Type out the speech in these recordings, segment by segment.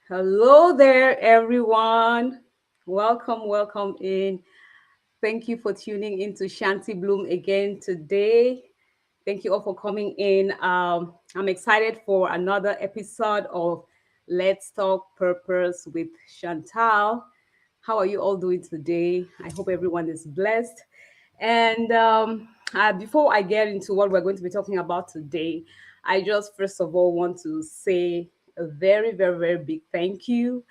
Hello there, everyone. Welcome in. Thank you for tuning into Shanti Bloom again today. Thank you all for coming in. I'm excited for another episode of Let's Talk Purpose with Chantal. How are you all doing today? I hope everyone is blessed. And before I get into what we're going to be talking about today, I just first of all want to say a very big thank you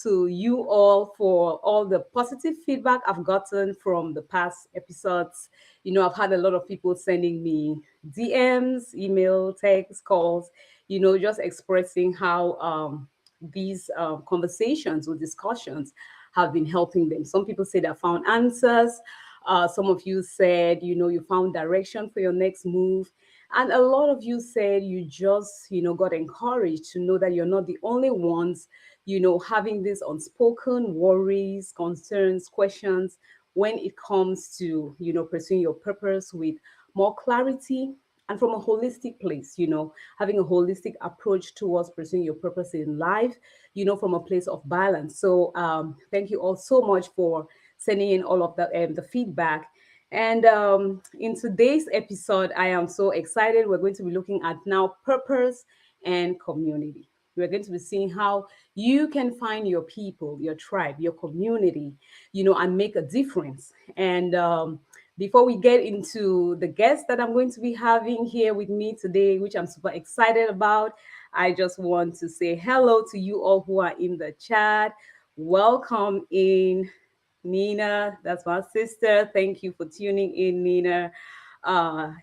to you all for all the positive feedback I've gotten from the past episodes. I've had a lot of people sending me DMs, email, text, calls, just expressing how these conversations or discussions have been helping them. Some people say they found answers. Some of you said, you found direction for your next move. And a lot of you said you just, got encouraged to know that you're not the only ones, having these unspoken worries, concerns, questions when it comes to, pursuing your purpose with more clarity and from a holistic place, having a holistic approach towards pursuing your purpose in life, from a place of balance. So thank you all so much for sending in all of the feedback. And in today's episode, I am so excited. We're going to be looking at now purpose and community. We're going to be seeing how you can find your people, your tribe, your community, and make a difference. And before we get into the guest that I'm going to be having here with me today, which I'm super excited about, I just want to say hello to you all who are in the chat. Welcome in, Nina. That's my sister. Thank you for tuning in, Nina.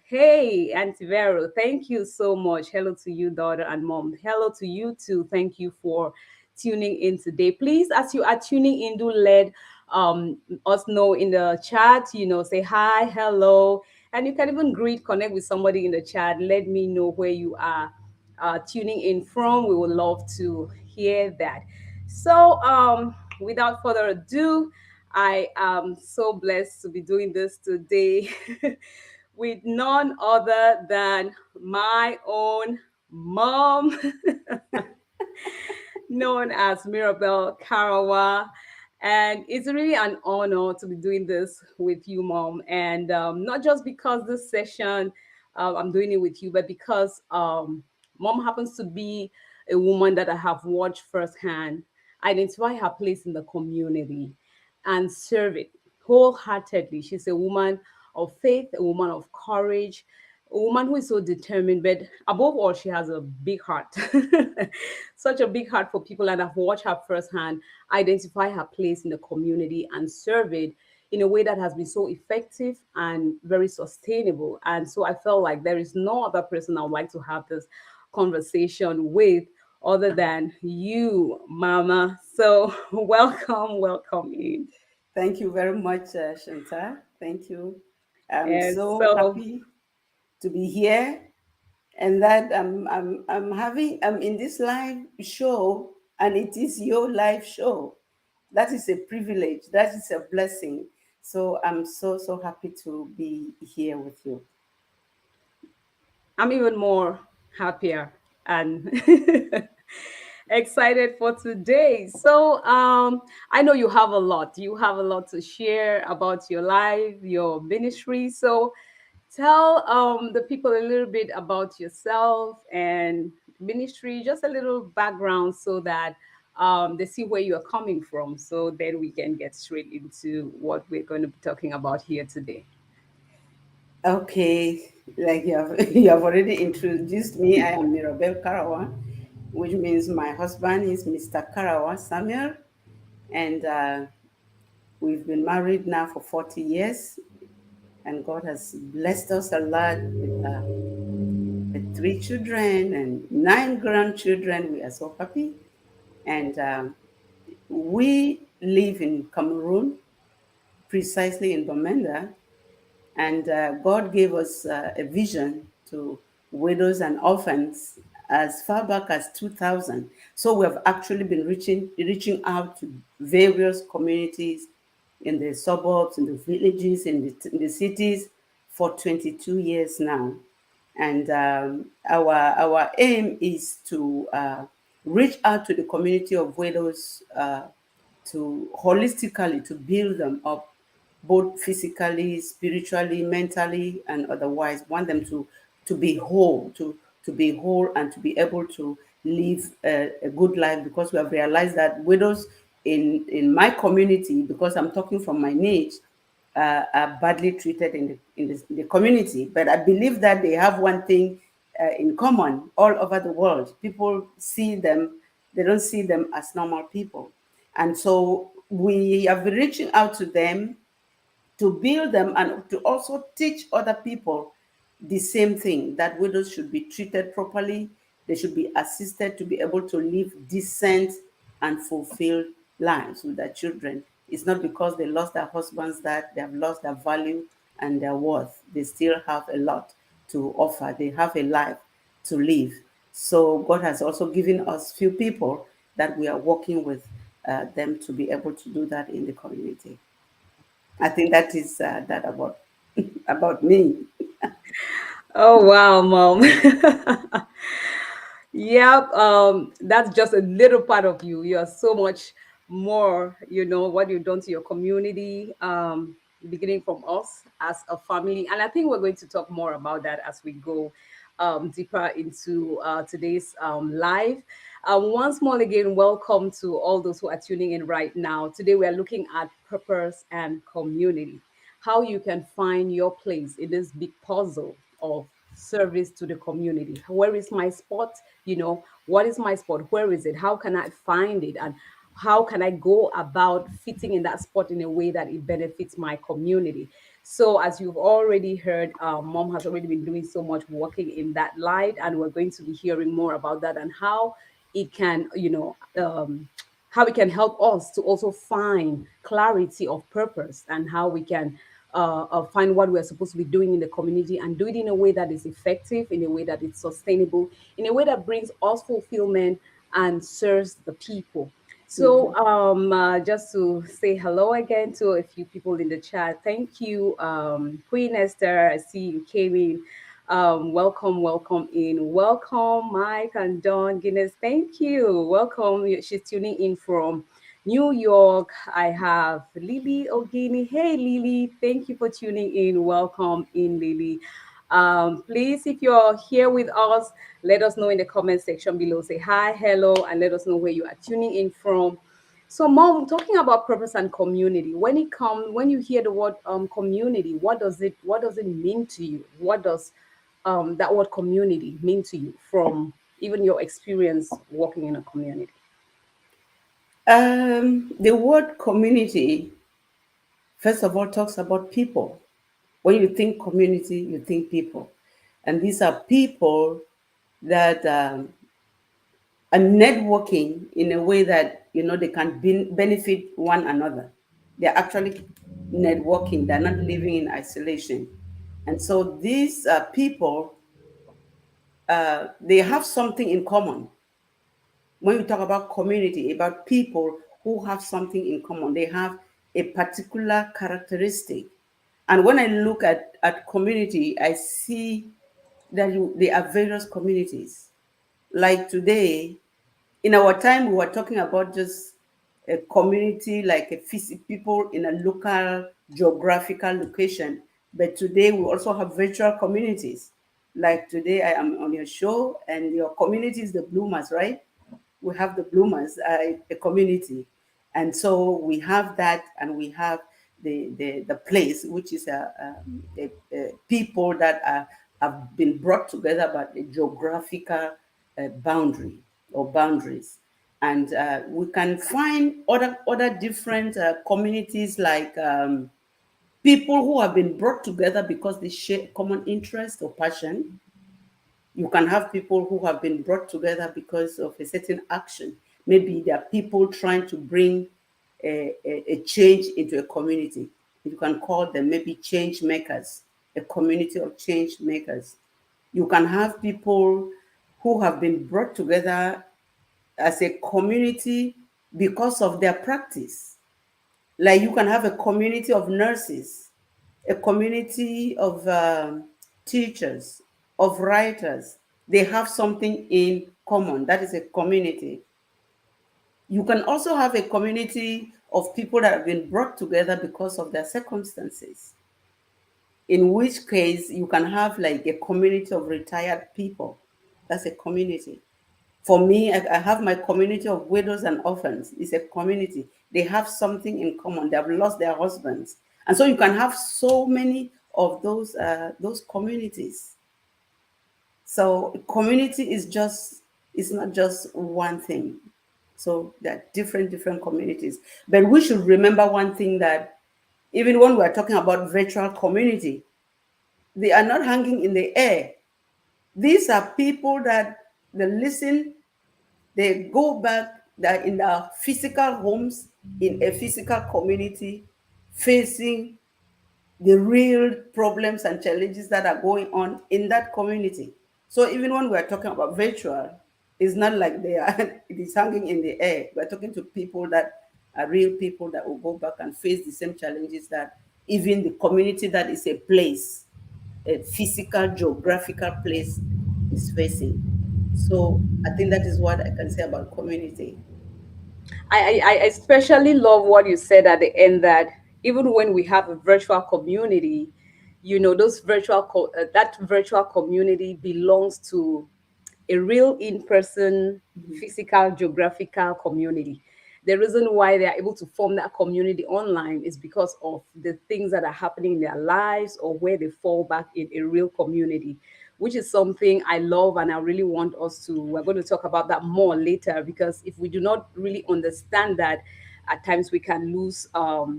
Hey, Auntie Vero, thank you so much. Hello to you, daughter and mom. Hello to you too. Thank you for tuning in today. Please, as you are tuning in, do let us know in the chat, say hi, hello, and you can even connect with somebody in the chat. Let me know where you are tuning in from. We would love to hear that. So, without further ado, I am so blessed to be doing this today with none other than my own mom, known as Mirabelle Karawa. And it's really an honor to be doing this with you, Mom. And not just because this session I'm doing it with you, but because Mom happens to be a woman that I have watched firsthand identify her place in the community and serve it wholeheartedly. She's a woman of faith, a woman of courage, a woman who is so determined, but above all, she has a big heart. Such a big heart for people, and I've watched her firsthand identify her place in the community and serve it in a way that has been so effective and very sustainable. And so I felt like there is no other person I would like to have this conversation with other than you, Mama. So welcome in. Thank you very much, Shanta. Thank you. I'm And so so happy to be here, and that I'm in this live show, and it is your live show. That is a privilege. That is a blessing. So I'm so happy to be here with you. I'm even more happier and excited for today. So I know you have a lot. You have a lot to share about your life, your ministry. So tell the people a little bit about yourself and ministry, just a little background so that they see where you're coming from. So then we can get straight into what we're going to be talking about here today. Okay, like you have you have already introduced me. I am Mirabel Karawa, which means my husband is Mr. Karawa Samuel, and we've been married now for 40 years, and God has blessed us a lot with three children and nine grandchildren. We are so happy. And we live in Cameroon, precisely in Bamenda. And God gave us a vision to widows and orphans as far back as 2000. So we have actually been reaching out to various communities in the suburbs, in the villages, in the cities for 22 years now. And our aim is to reach out to the community of widows to holistically to build them up, both physically, spiritually, mentally, and otherwise. Want them to be whole, to be whole, and to be able to live a good life. Because we have realized that widows in my community, because I'm talking from my niche, are badly treated in the community. But I believe that they have one thing in common all over the world. People see them, they don't see them as normal people. And so we have been reaching out to them to build them and to also teach other people the same thing, that widows should be treated properly, they should be assisted to be able to live decent and fulfilled lives with their children. It's not because they lost their husbands that they have lost their value and their worth. They still have a lot to offer, they have a life to live. So God has also given us few people that we are working with them to be able to do that in the community. I think that is that about about me. Oh wow, mom. Yep, that's just a little part of you. You are so much more, what you've done to your community, beginning from us as a family. And I think we're going to talk more about that as we go deeper into today's live. Once more again, welcome to all those who are tuning in right now. Today we are looking at purpose and community, how you can find your place in this big puzzle of service to the community. Where is my spot? What is my spot? Where is it? How can I find it? And how can I go about fitting in that spot in a way that it benefits my community? So, as you've already heard, mom has already been doing so much working in that light, and we're going to be hearing more about that and how it can, how it can help us to also find clarity of purpose and how we can find what we're supposed to be doing in the community and do it in a way that is effective, in a way that is sustainable, in a way that brings us fulfillment and serves the people. So, Mhm. just to say hello again to a few people in the chat. Thank you, Queen Esther. I see you came in. Welcome, welcome in. Welcome, Mike and Don Guinness. Thank you. Welcome. She's tuning in from New York. I have Lily Ogini. Hey, Lily. Thank you for tuning in. Welcome in, Lily. Please, if you're here with us, let us know in the comment section below. Say hi, hello, and let us know where you are tuning in from. So, mom, talking about purpose and community. When you hear the word community, what does it mean to you? What does that word community mean to you from even your experience working in a community? The word community, first of all, talks about people. When you think community, you think people, and these are people that are networking in a way that they can benefit one another. They're actually networking. They're not living in isolation, and so these people, they have something in common. When we talk about community, about people who have something in common, they have a particular characteristic. And when I look at community, I see that there are various communities. Like today, in our time, we were talking about just a community, like people in a local geographical location. But today, we also have virtual communities. Like today, I am on your show, and your community is the Bloomers, right? We have the Bloomers, a community, and so we have that, and we have the place, which is a people that have been brought together by a geographical boundary or boundaries. And we can find other different communities, like people who have been brought together because they share common interest or passion. You can have people who have been brought together because of a certain action. Maybe there are people trying to bring a change into a community. You can call them maybe change makers, a community of change makers. You can have people who have been brought together as a community because of their practice. Like you can have a community of nurses, a community of teachers, of writers. They have something in common. That is a community. You can also have a community of people that have been brought together because of their circumstances, in which case you can have like a community of retired people. That's a community. For me, I have my community of widows and orphans. It's a community. They have something in common. They have lost their husbands, and so you can have so many of those communities. So community is not just one thing. So there are different communities. But we should remember one thing, that even when we are talking about virtual community, they are not hanging in the air. These are people that they listen, they go back, they're in their physical homes, in a physical community, facing the real problems and challenges that are going on in that community. So even when we're talking about virtual, it's not like they are it is hanging in the air. We're talking to people that are real people that will go back and face the same challenges that even the community that is a place, a physical geographical place, is facing. So I think that is what I can say about community. I especially love what you said at the end, that even when we have a virtual community, those that virtual community belongs to a real in-person, physical, geographical community. The reason why they are able to form that community online is because of the things that are happening in their lives, or where they fall back in a real community, which is something I love. And I really want us to, we're going to talk about that more later, because if we do not really understand that, at times we can lose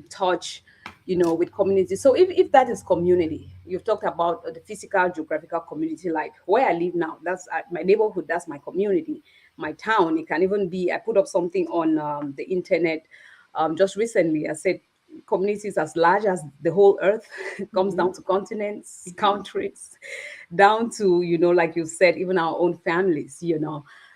touch, with community. So if that is community, you've talked about the physical geographical community, like where I live now, that's my neighborhood, that's my community. My town, it can even be, I put up something on the internet just recently. I said communities as large as the whole earth. It comes down to continents, countries, down to, like you said, even our own families.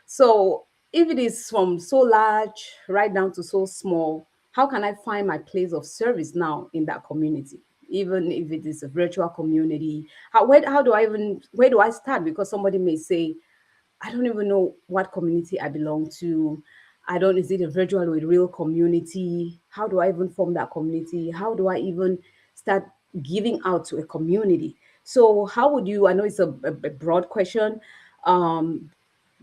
So if it is from so large right down to so small, how can I find my place of service now in that community? Even if it is a virtual community, where do I start? Because somebody may say, I don't even know what community I belong to. I don't, is it a virtual or a real community? How do I even form that community? How do I even start giving out to a community? So, how would you? I know it's a broad question,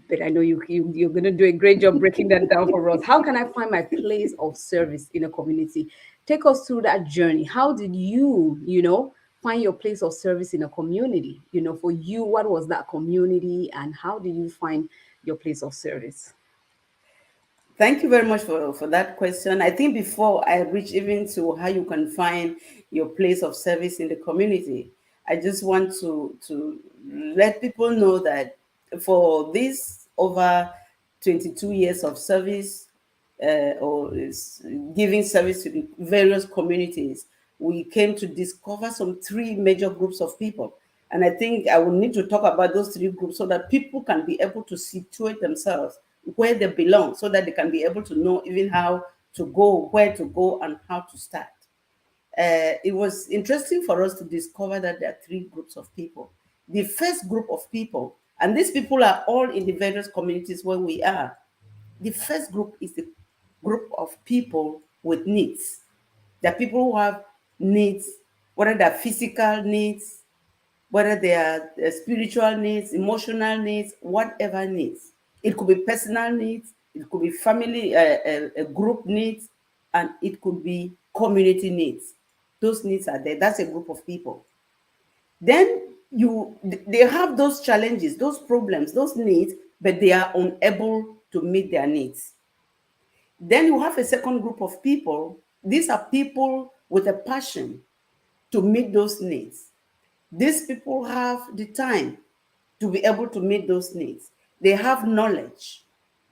but I know you're going to do a great job breaking that down for us. How can I find my place of service in a community? Take us through that journey. How did you find your place of service in a community? For you, what was that community, and how did you find your place of service? Thank you very much for that question. I think before I reach even to how you can find your place of service in the community, I just want to let people know that for this over 22 years of service, giving service to the various communities, we came to discover some three major groups of people. And I think I will need to talk about those three groups so that people can be able to situate themselves where they belong, so that they can be able to know even how to go, where to go, and how to start. It was interesting for us to discover that there are three groups of people. The first group of people, and these people are all in the various communities where we are. The first group is the group of people with needs. There are people who have needs, whether they're physical needs, whether they are spiritual needs, emotional needs, whatever needs. It could be personal needs, it could be family, group needs, and it could be community needs. Those needs are there. That's a group of people. Then they have those challenges, those problems, those needs, but they are unable to meet their needs. Then you have a second group of people. These are people with a passion to meet those needs. These people have the time to be able to meet those needs. They have knowledge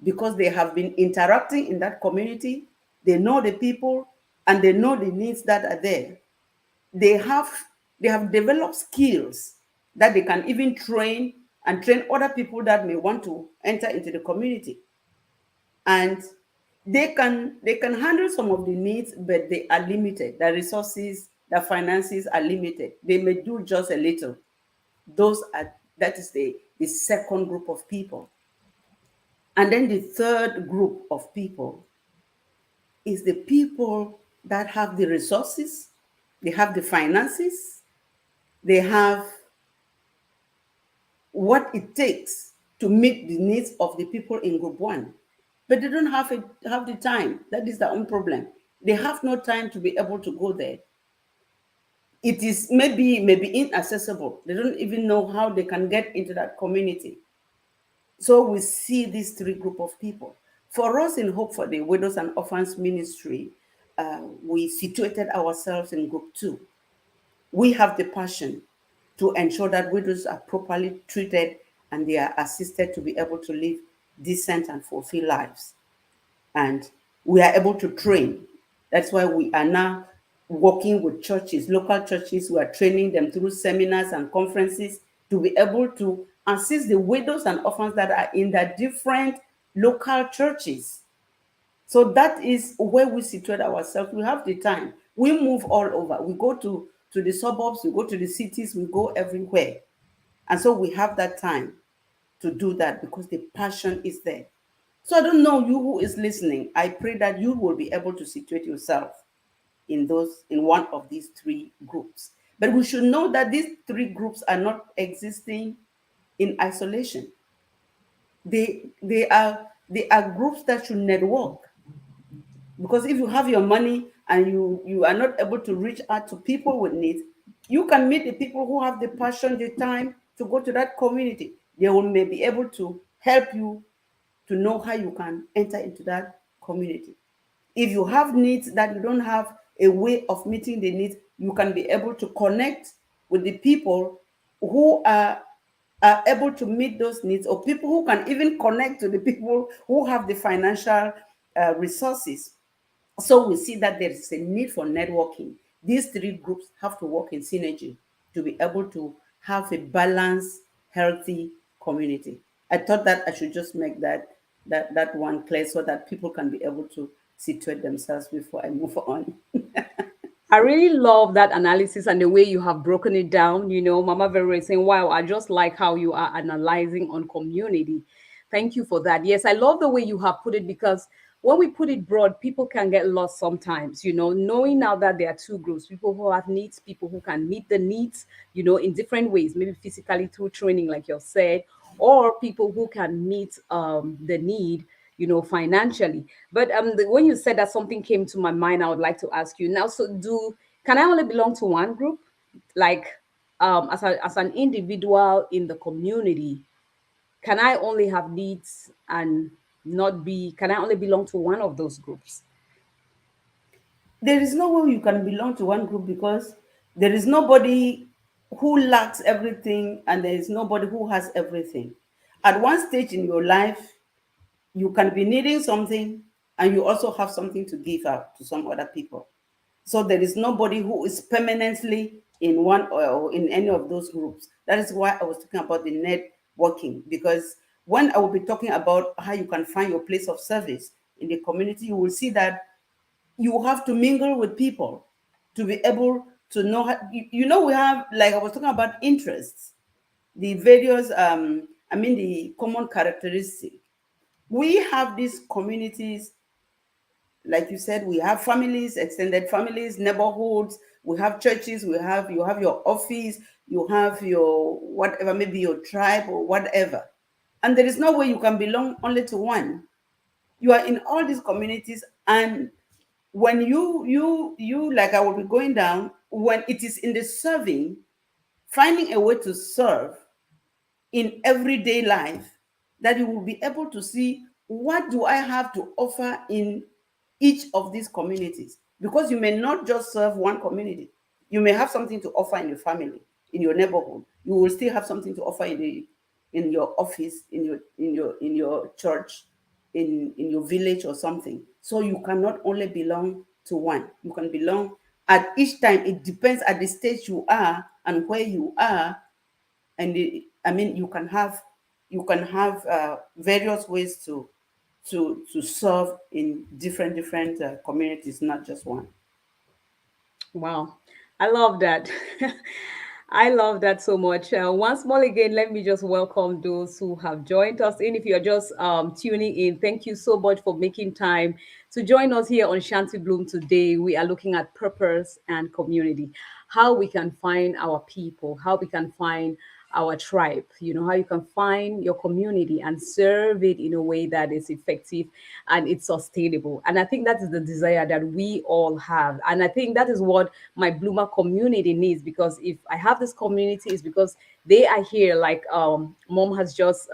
because they have been interacting in that community. They know the people and they know the needs that are there. They have they have developed skills that they can even train and train other people that may want to enter into the community. And they can handle some of the needs, but they are limited. The resources, the finances are limited. They may do just a little. That is the second group of people. And then the third group of people is the people that have the resources, they have the finances, they have what it takes to meet the needs of the people in group one. But they don't have the time. That is their own problem. They have no time to be able to go there. It is maybe inaccessible. They don't even know how they can get into that community. So we see these three group of people. For us in Hope for the Widows and Orphans Ministry, we situated ourselves in group two. We have the passion to ensure that widows are properly treated and they are assisted to be able to live decent and fulfilled lives. And we are able to train. That's why we are now working with churches, local churches. We are training them through seminars and conferences to be able to assist the widows and orphans that are in the different local churches. So that is where we situate ourselves. We have the time. We move all over. We go to the suburbs, we go to the cities, we go everywhere. And so we have that time to do that because the passion is there. So I don't know you who is listening. I pray that you will be able to situate yourself in one of these three groups. But we should know that these three groups are not existing in isolation. They are groups that should network. Because if you have your money and you are not able to reach out to people with needs, you can meet the people who have the passion, the time to go to that community. They will may be able to help you to know how you can enter into that community. If you have needs that you don't have a way of meeting the needs, you can be able to connect with the people who are able to meet those needs, or people who can even connect to the people who have the financial resources. So we see that there is a need for networking. These three groups have to work in synergy to be able to have a balanced, healthy community. I thought that I should just make that one clear so that people can be able to situate themselves before I move on. I really love that analysis and the way you have broken it down. Mama Vero is saying, wow, I just like how you are analyzing on community. Thank you for that. Yes, I love the way you have put it because when we put it broad, people can get lost sometimes, knowing now that there are two groups, people who have needs, people who can meet the needs, in different ways, maybe physically through training, like you said, or people who can meet the need financially. But when you said that, something came to my mind. I would like to ask you now. So, can I only belong to one group, like as an individual in the community? Can I only have needs and not be? Can I only belong to one of those groups? There is no way you can belong to one group because there is nobody who lacks everything and there is nobody who has everything. At one stage in your life, you can be needing something and you also have something to give out to some other people. So there is nobody who is permanently in one or in any of those groups. That is why I was talking about the networking, because when I will be talking about how you can find your place of service in the community, you will see that you have to mingle with people to be able to know how, we have, like I was talking about, interests, the various the common characteristic. We have these communities, like you said, we have families, extended families, neighborhoods, we have churches, you have your office, you have your whatever, maybe your tribe or whatever. And there is no way you can belong only to one. You are in all these communities, and when you like, I will be going down, when it is in the serving, finding a way to serve in everyday life, that you will be able to see what do I have to offer in each of these communities, because you may not just serve one community. You may have something to offer in your family, in your neighborhood. You will still have something to offer in your office, in your church, in your village or something. So you cannot only belong to one. You can belong at each time. It depends at the stage you are and where you are. And you can have various ways to serve in different communities, not just one. Wow, I love that. I love that so much. Once more again, let me just welcome those who have joined us in. If you're just tuning in, thank you so much for making time to join us here on Shanty Bloom today. We are looking at purpose and community, how we can find our people, how we can find our tribe, how you can find your community and serve it in a way that is effective and it's sustainable. And I think that is the desire that we all have. And I think that is what my Bloomer community needs, because if I have this community, it's because they are here, like Mom has just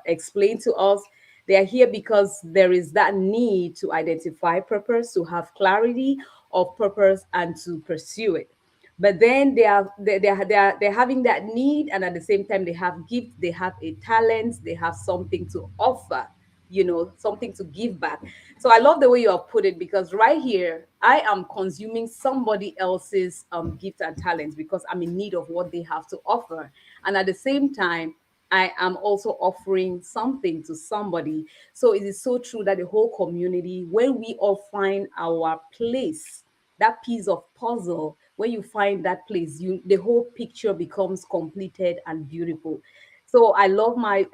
explained to us. They are here because there is that need to identify purpose, to have clarity of purpose, and to pursue it. But then they're having that need, and at the same time they have gift, they have a talent, they have something to offer, something to give back. So I love the way you have put it, because right here I am consuming somebody else's gift and talents because I'm in need of what they have to offer, and at the same time I am also offering something to somebody. So it is so true that the whole community, when we all find our place, that piece of puzzle, when you find that place, the whole picture becomes completed and beautiful. So I love my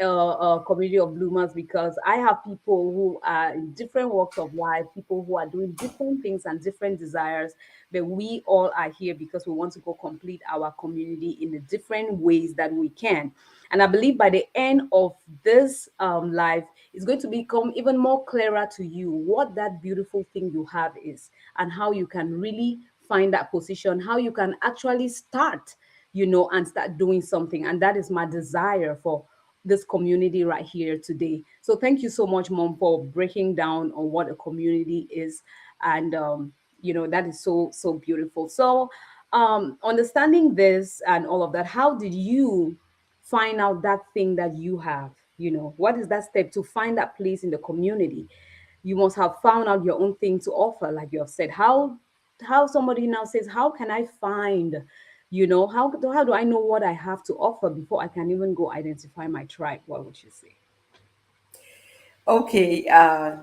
community of bloomers, because I have people who are in different walks of life, people who are doing different things and different desires, but we all are here because we want to go complete our community in the different ways that we can. And I believe by the end of this life, it's going to become even more clearer to you what that beautiful thing you have is, and how you can really find that position, how you can actually start, and start doing something. And that is my desire for this community right here today. So thank you so much, Mom, for breaking down on what a community is. And that is so so beautiful. So understanding this and all of that, how did you find out that thing that you have? What is that step to find that place in the community? You must have found out your own thing to offer, like you have said. How somebody now says, how can I find, how do I know what I have to offer before I can even go identify my tribe? What would you say? Okay, I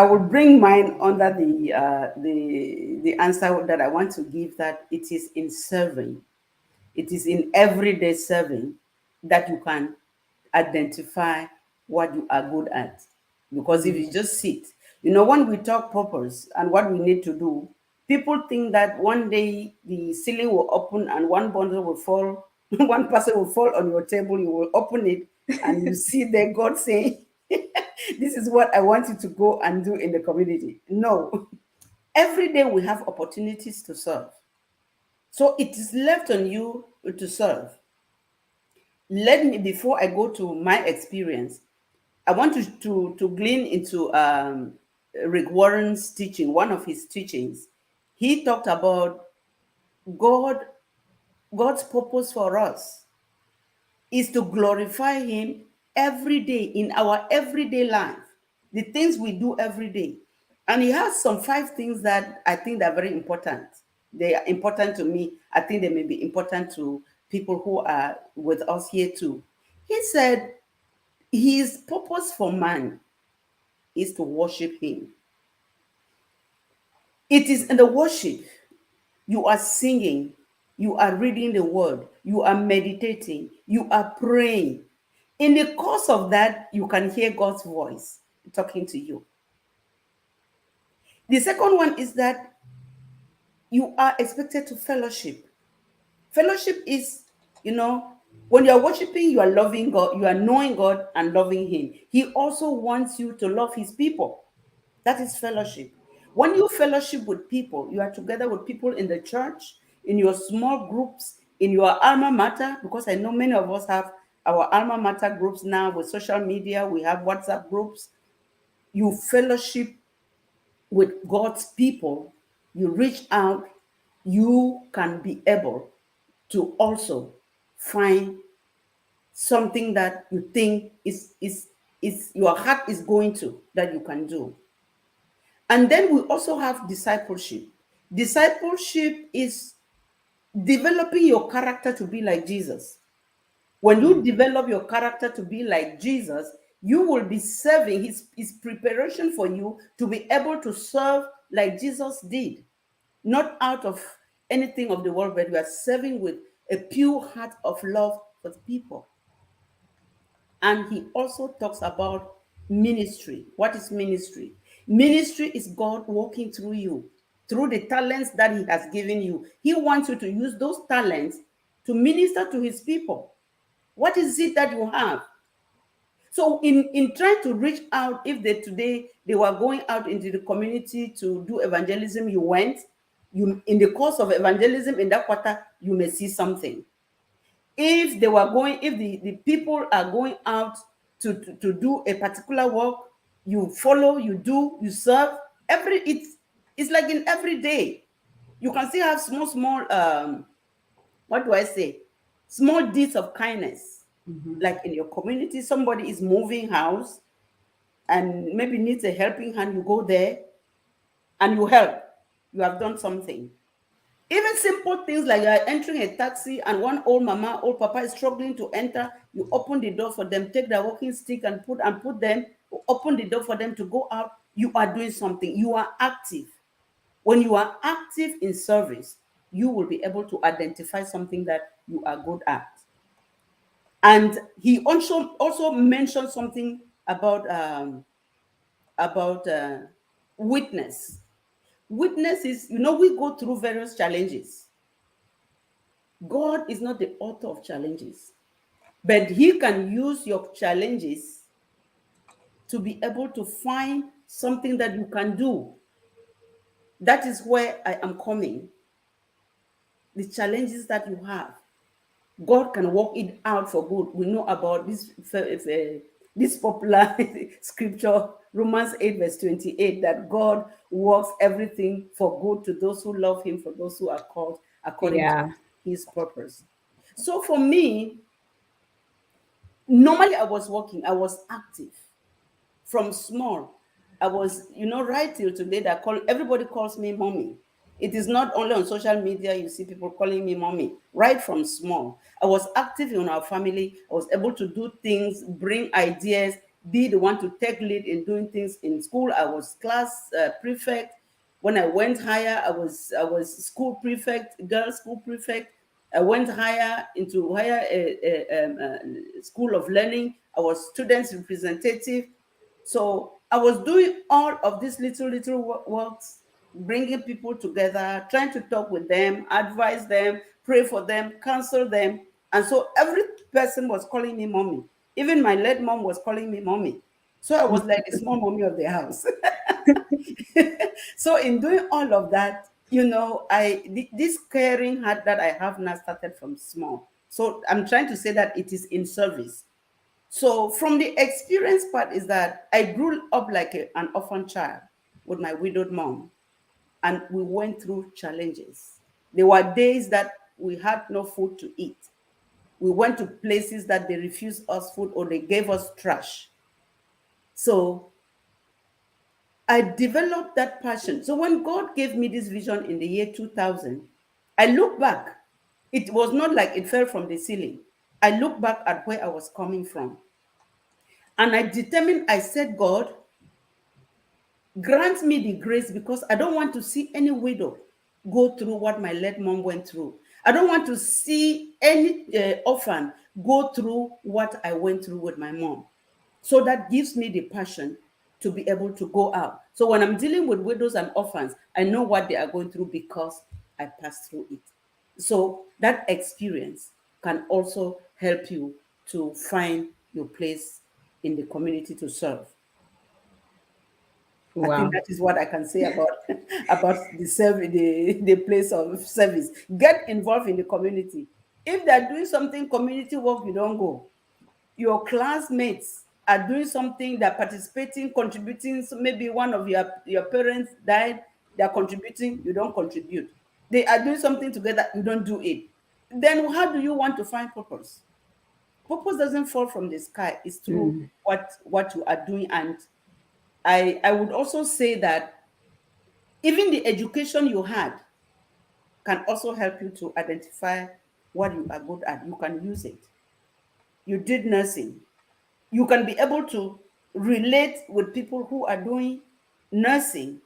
will bring mine under the answer that I want to give, that it is in serving. It is in everyday serving that you can identify what you are good at. Because if you Mhm. just sit, when we talk purpose and what we need to do, people think that one day the ceiling will open and one bundle will fall, one person will fall on your table, you will open it, and you see there God saying, this is what I want you to go and do in the community. No. Every day we have opportunities to serve. So it is left on you to serve. Let me, before I go to my experience, I want to glean into Rick Warren's teaching, one of his teachings. He talked about God, God's purpose for us is to glorify him every day in our everyday life, the things we do every day. And he has some 5 things that I think are very important. They are important to me. I think they may be important to people who are with us here too. He said his purpose for man is to worship him. It is in the worship you are singing, you are reading the word, you are meditating, you are praying. In the course of that, you can hear God's voice talking to you. The second one is that you are expected to fellowship. Fellowship is, when you are worshiping, you are loving God, you are knowing God and loving Him. He also wants you to love His people. That is fellowship. When you fellowship with people, you are together with people in the church, in your small groups, in your alma mater, because I know many of us have our alma mater groups now with social media, we have WhatsApp groups. You fellowship with God's people, you reach out, you can be able to also find something that you think is your heart is going to, that you can do. And then we also have discipleship. Discipleship is developing your character to be like Jesus. When you Mm. develop your character to be like Jesus, you will be serving his preparation for you to be able to serve like Jesus did. Not out of anything of the world, but we are serving with a pure heart of love for the people. And he also talks about ministry. What is ministry? Ministry is God working through you, through the talents that he has given you. He wants you to use those talents to minister to his people. What is it that you have? So in trying to reach out, if they today they were going out into the community to do evangelism, you went, you in the course of evangelism in that quarter, you may see something. If they were going, if the people are going out to do a particular work, you follow, you do, you serve. It's like in every day. You can still have small what do I say? Small deeds of kindness. Like in your community, somebody is moving house and maybe needs a helping hand, you go there and you help. You have done something. Even simple things like entering a taxi and one old mama, old papa is struggling to enter, you open the door for them, take their walking stick and put them, open the door for them to go out. You are doing something. You are active. When you are active in service, you will be able to identify something that you are good at. And he also mentioned something about witness. Witness is, we go through various challenges. God is not the author of challenges, but he can use your challenges to be able to find something that you can do. That is where I am coming. The challenges that you have, God can work it out for good. We know about this popular scripture, Romans 8, verse 28, that God works everything for good to those who love him, for those who are called according to Yeah. his purpose. So for me, normally I was active from small. I was, right till today, everybody calls me mommy. It is not only on social media you see people calling me mommy. Right from small, I was active in our family. I was able to do things, bring ideas, be the one to take lead in doing things in school. I was class prefect. When I went higher, I was school prefect, girls school prefect. I went higher into higher school of learning. I was students representative. So I was doing all of these little works, bringing people together, trying to talk with them, advise them, pray for them, counsel them. And so every person was calling me mommy. Even my late mom was calling me mommy. So I was like the small mommy of the house. So in doing all of that, this caring heart that I have now started from small. So I'm trying to say that it is in service. So from the experience part is that I grew up like an orphan child with my widowed mom, and we went through challenges. There were days that we had no food to eat. We went to places that they refused us food or they gave us trash. So I developed that passion. So when God gave me this vision in the year 2000, I look back. It was not like it fell from the ceiling. I look back at where I was coming from. And I determined, I said, God, grant me the grace, because I don't want to see any widow go through what my late mom went through. I don't want to see any orphan go through what I went through with my mom. So that gives me the passion to be able to go out. So when I'm dealing with widows and orphans, I know what they are going through because I passed through it. So that experience can also help you to find your place in the community to serve. I think Wow. that is what I can say about about the place of service. Get involved in the community. If they're doing something community work, you don't go. Your classmates are doing something, they're participating, contributing. So maybe one of your parents died, they're contributing, you don't contribute. They are doing something together, you don't do it. Then how do you want to find purpose? Purpose doesn't fall from the sky. It's through what you are doing. And I would also say that even the education you had can also help you to identify what you are good at. You can use it. You did nursing. You can be able to relate with people who are doing nursing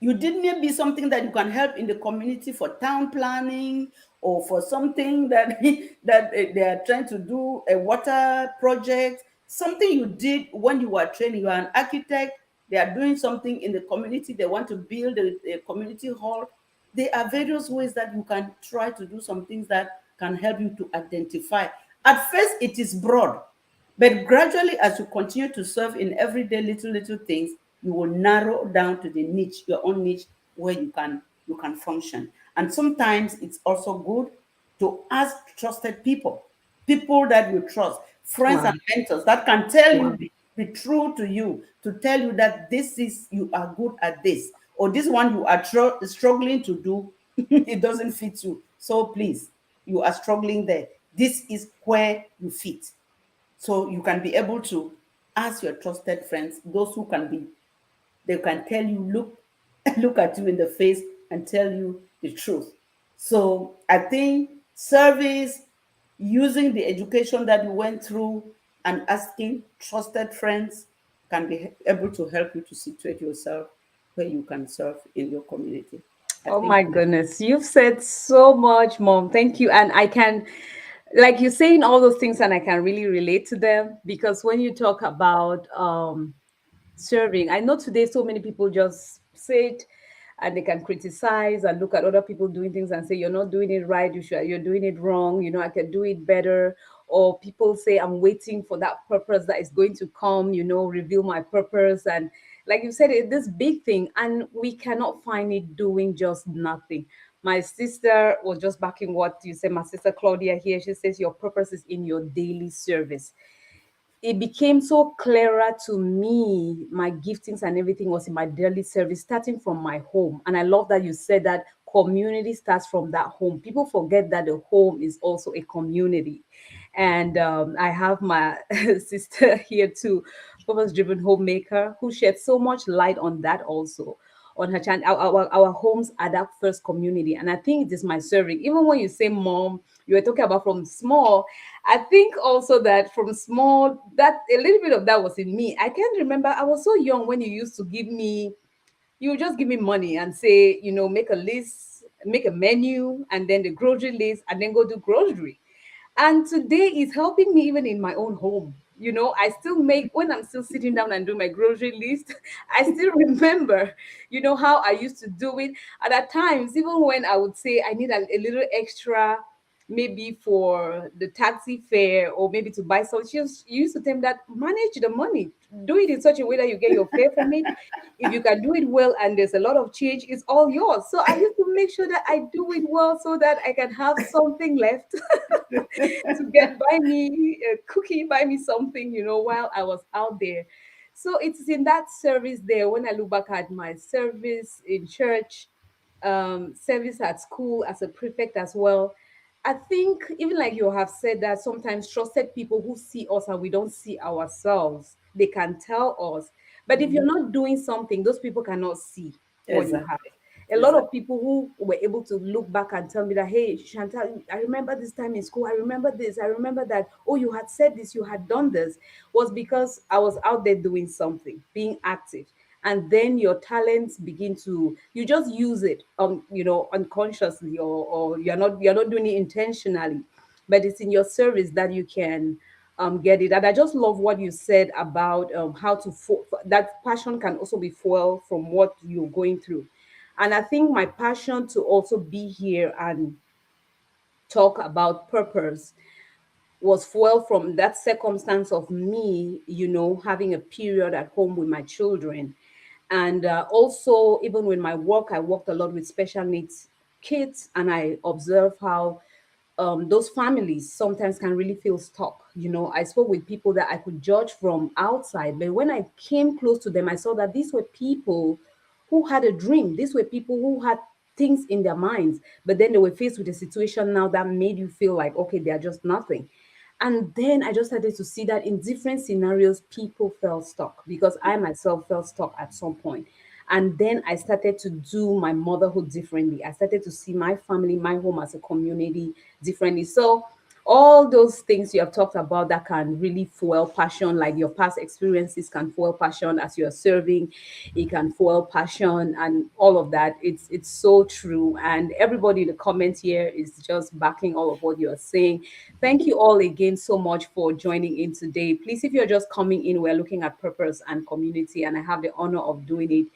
You didn't be something that you can help in the community for town planning or for something that that they are trying to do a water project, something you did when you were training. You are an architect, they are doing something in the community, they want to build a community hall. There are various ways that you can try to do some things that can help you to identify. At first it is broad, but gradually, as you continue to serve in everyday little things, you will narrow down to the niche, your own niche, where you can function. And sometimes it's also good to ask trusted people, people that you trust, friends and Wow. mentors that can tell you, Wow. be true to you, to tell you that this is, you are good at this, or this one you are struggling to do, it doesn't fit you. So please, you are struggling there. This is where you fit. So you can be able to ask your trusted friends, those who can be, they can tell you, look, look at you in the face and tell you the truth. So I think service, using the education that you went through and asking trusted friends can be able to help you to situate yourself where you can serve in your community. I Oh think my goodness, you've said so much, Mom. Thank you. And I can, like you're saying all those things, and I can really relate to them because when you talk about serving, I know today so many people just sit and they can criticize and look at other people doing things and say, you're not doing it right, you're doing it wrong, I can do it better. Or people say, I'm waiting for that purpose that is going to come, reveal my purpose. And like you said, it's this big thing, and we cannot find it doing just nothing. My sister was just backing what you said, my sister Claudia here. She says, your purpose is in your daily service. It became so clearer to me. My giftings and everything was in my daily service, starting from my home. And I love that you said that community starts from that home. People forget that the home is also a community. And I have my sister here too, purpose driven homemaker, who shed so much light on that also on her channel. Our homes are that first community. And I think it is my serving. Even when you say mom, you were talking about from small. I think also that from small, that a little bit of that was in me. I can't remember. I was so young when you used to give me, you would just give me money and say, make a list, make a menu, and then the grocery list, and then go do grocery. And today is helping me even in my own home. I still make, when I'm still sitting down and do my grocery list, I still remember, how I used to do it. And at times, even when I would say I need a little extra, maybe for the taxi fare or maybe to buy something, she used to tell me that manage the money, do it in such a way that you get your fare from it. If you can do it well and there's a lot of change, it's all yours. So I used to make sure that I do it well so that I can have something left to get buy me a cookie, buy me something, while I was out there. So it's in that service there. When I look back at my service in church, service at school as a prefect as well, I think even like you have said that sometimes trusted people who see us and we don't see ourselves, they can tell us. But if you're not doing something, those people cannot see what you have. exactly, A lot exactly. of people who were able to look back and tell me that, hey, Chantal, I remember this time in school. I remember this. I remember that. Oh, you had said this. You had done this. Was because I was out there doing something, being active. And then your talents begin to, you just use it, unconsciously, or you're not doing it intentionally, but it's in your service that you can get it. And I just love what you said about how to that passion can also be fuel from what you're going through. And I think my passion to also be here and talk about purpose was fuel from that circumstance of me, having a period at home with my children. And also, even with my work, I worked a lot with special needs kids, and I observe how those families sometimes can really feel stuck. I spoke with people that I could judge from outside, but when I came close to them, I saw that these were people who had a dream. These were people who had things in their minds, but then they were faced with a situation now that made you feel like, okay, they are just nothing. And then I just started to see that in different scenarios, people felt stuck because I myself felt stuck at some point. And then I started to do my motherhood differently. I started to see my family, my home as a community differently. So all those things you have talked about that can really fuel passion, like your past experiences can fuel passion as you're serving, it can fuel passion and all of that. It's so true. And everybody in the comments here is just backing all of what you are saying. Thank you all again so much for joining in today. Please, if you're just coming in, we're looking at purpose and community, and I have the honor of doing it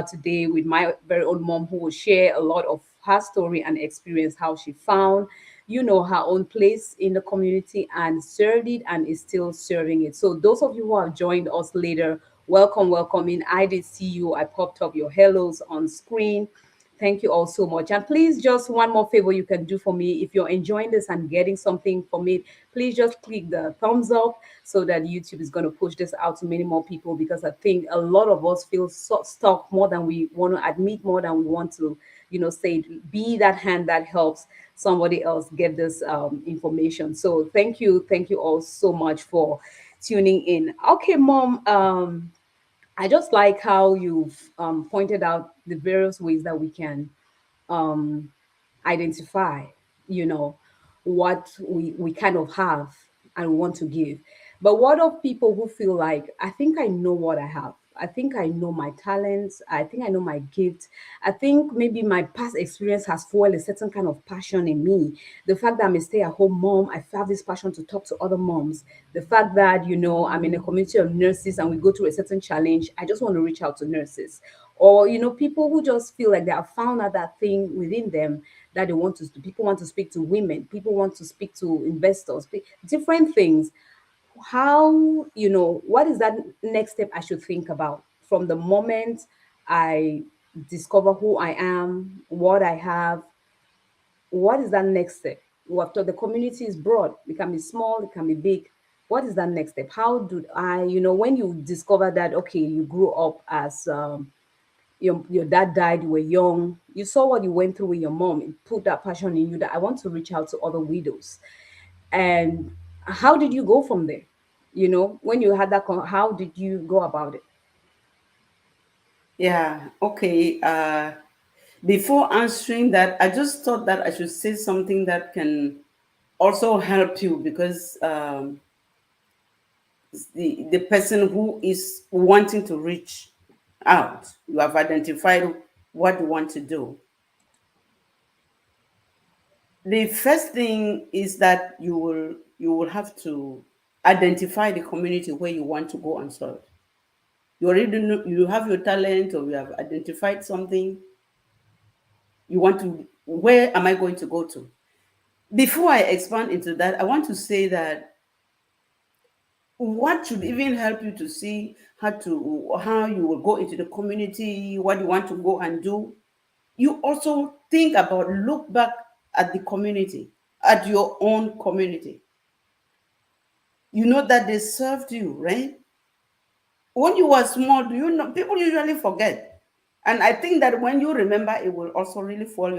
today with my very own mom, who will share a lot of her story and experience, how she found, her own place in the community and served it and is still serving it. So those of you who have joined us later, welcome, welcome in. I did see you. I popped up your hellos on screen. Thank you all so much. And please, just one more favor you can do for me. If you're enjoying this and getting something from it, please just click the thumbs up so that YouTube is going to push this out to many more people, because I think a lot of us feel so stuck more than we want to admit, more than we want to, say, be that hand that helps somebody else get this information. So thank you. Thank you all so much for tuning in. Okay, Mom. I just like how you've pointed out the various ways that we can um, identify, you know, what we kind of have and we want to give. But what of people who feel like, I think I know what I have? I think I know my talents. I think I know my gift. I think maybe my past experience has fueled a certain kind of passion in me. The fact that I'm a stay at home mom, I have this passion to talk to other moms. The fact that, I'm in a community of nurses and we go through a certain challenge, I just want to reach out to nurses. Or, people who just feel like they have found out that thing within them that they want to, people want to speak to women, people want to speak to investors, different things. How, what is that next step I should think about from the moment I discover who I am, what I have? What is that next step? After the community is broad, it can be small, it can be big. What is that next step? How do I, when you discover that, okay, you grew up as your dad died, you were young, you saw what you went through with your mom, it put that passion in you that I want to reach out to other widows. And how did you go from there? When you had that, how did you go about it? Yeah, okay. Before answering that, I just thought that I should say something that can also help you, because the person who is wanting to reach out, you have identified what you want to do. The first thing is that you will have to identify the community where you want to go and serve. You already know you have your talent, or you have identified something you want to. Where am I going to go to? Before I expand into that, I want to say that what should even help you to see how you will go into the community, what you want to go and do. You also think about, look back at the community, at your own community. You know that they served you, right? When you were small, do you know, people usually forget. And I think that when you remember, it will also really fuel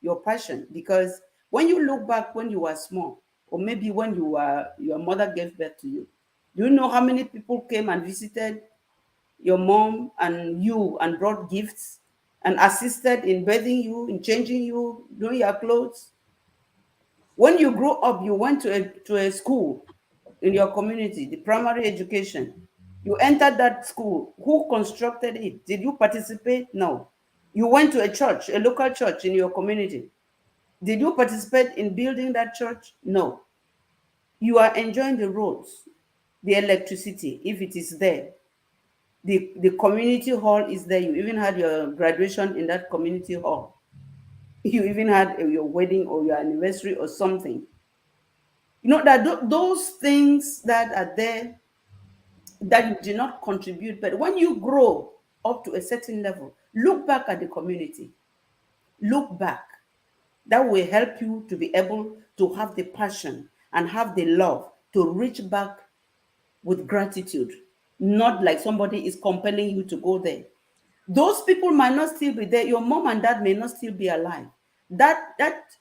your passion. Because when you look back when you were small, or maybe when your mother gave birth to you, do you know how many people came and visited your mom and you and brought gifts and assisted in bathing you, in changing you, doing your clothes? When you grew up, you went to a school in your community, the primary education. You entered that school. Who constructed it? Did you participate? No. You went to a church, a local church in your community. Did you participate in building that church? No. You are enjoying the roads, the electricity, if it is there. The community hall is there. You even had your graduation in that community hall. You even had your wedding or your anniversary or something. You know that those things that are there that you did not contribute, but when you grow up to a certain level, look back at the community. Look back. That will help you to be able to have the passion and have the love to reach back with gratitude, not like somebody is compelling you to go there. Those people might not still be there. Your mom and dad may not still be alive. That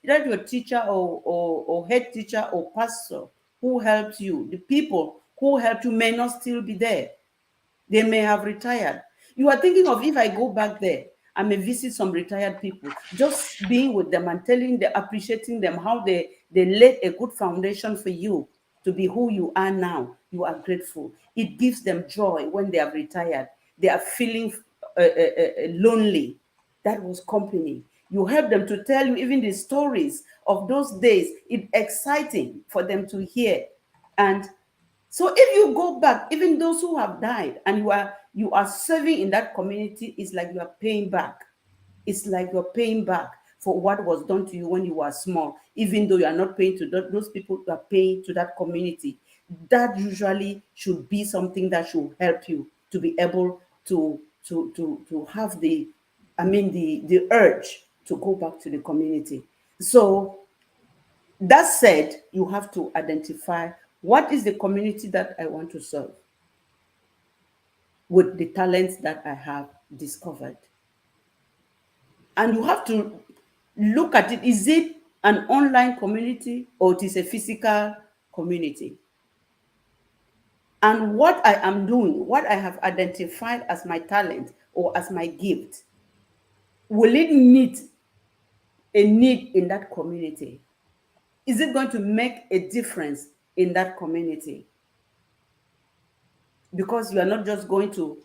your teacher or head teacher or pastor who helped you, the people who helped you may not still be there. They may have retired. You are thinking of, if I go back there, I may visit some retired people. Just being with them and telling them, appreciating them, how they laid a good foundation for you to be who you are now. You are grateful. It gives them joy when they are retired. They are feeling lonely. That was company. You help them to tell you even the stories of those days. It's exciting for them to hear. And so if you go back, even those who have died, and you are serving in that community, it's like you are paying back. It's like you're paying back for what was done to you when you were small, even though you are not paying to those people, you are paying to that community. That usually should be something that should help you to be able to have the urge to go back to the community. So that said, you have to identify what is the community that I want to serve with the talents that I have discovered. And you have to look at it. Is it an online community or it is a physical community? And what I am doing, what I have identified as my talent or as my gift, will it meet a need in that community? Is it going to make a difference in that community? Because you are not just going to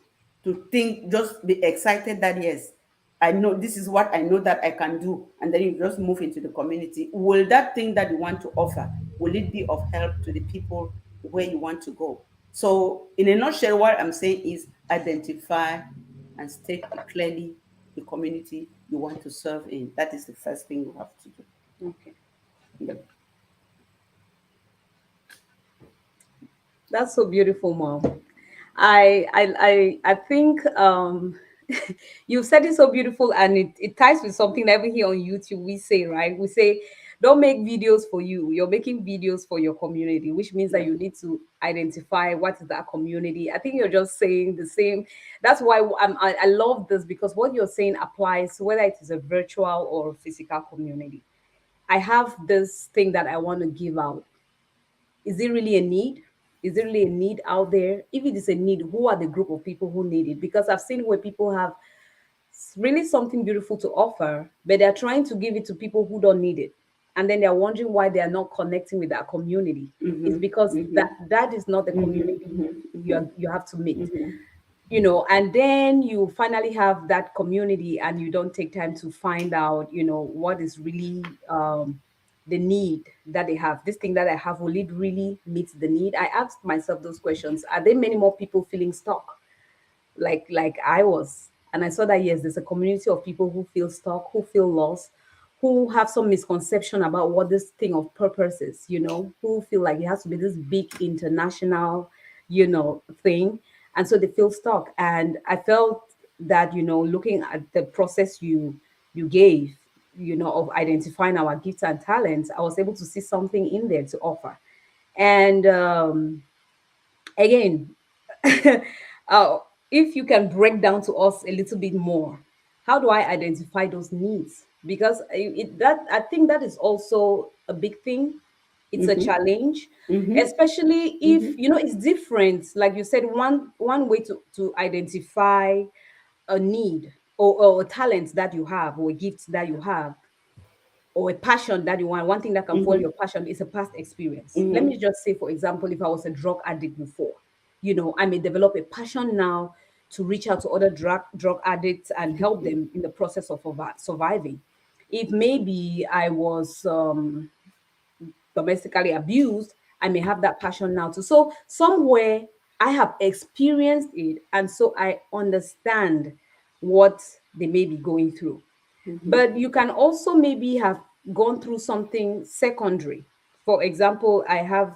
think, just be excited that yes, I know this is what I know that I can do, and then you just move into the community. Will that thing that you want to offer, will it be of help to the people where you want to go? So in a nutshell, what I'm saying is identify and state clearly the community you want to serve in. That is the first thing you have to do. Okay. Yep. That's so beautiful, Mom. I think you've said it so beautiful, and it ties with something that we hear on YouTube. We say, right? We say, don't make videos for you. You're making videos for your community, which means that Yeah. you need to identify what is that community. I think you're just saying the same. That's why I love this, because what you're saying applies whether it is a virtual or physical community. I have this thing that I want to give out. Is it really a need? Is there really a need out there? If it is a need, who are the group of people who need it? Because I've seen where people have really something beautiful to offer, but they're trying to give it to people who don't need it. And then they're wondering why they are not connecting with that community. It's because that is not the community you have to meet. And then you finally have that community, and you don't take time to find out, what is really the need that they have. This thing that I have, will it really meet the need? I asked myself those questions. Are there many more people feeling stuck like I was? And I saw that yes, there's a community of people who feel stuck, who feel lost, who have some misconception about what this thing of purpose is, who feel like it has to be this big international, thing. And so they feel stuck. And I felt that, looking at the process you gave, of identifying our gifts and talents, I was able to see something in there to offer. And again, uh, if you can break down to us a little bit more, how do I identify those needs? Because that I think that is also a big thing. It's a challenge, especially if it's different. Like you said, one way to identify a need, or a talent that you have, or a gift that you have, or a passion that you want. One thing that can fuel your passion is a past experience. Let me just say, for example, if I was a drug addict before, I may develop a passion now to reach out to other drug addicts and help them in the process of surviving. If maybe I was domestically abused, I may have that passion now too. So somewhere I have experienced it, and so I understand what they may be going through. But you can also maybe have gone through something secondary. For example, I have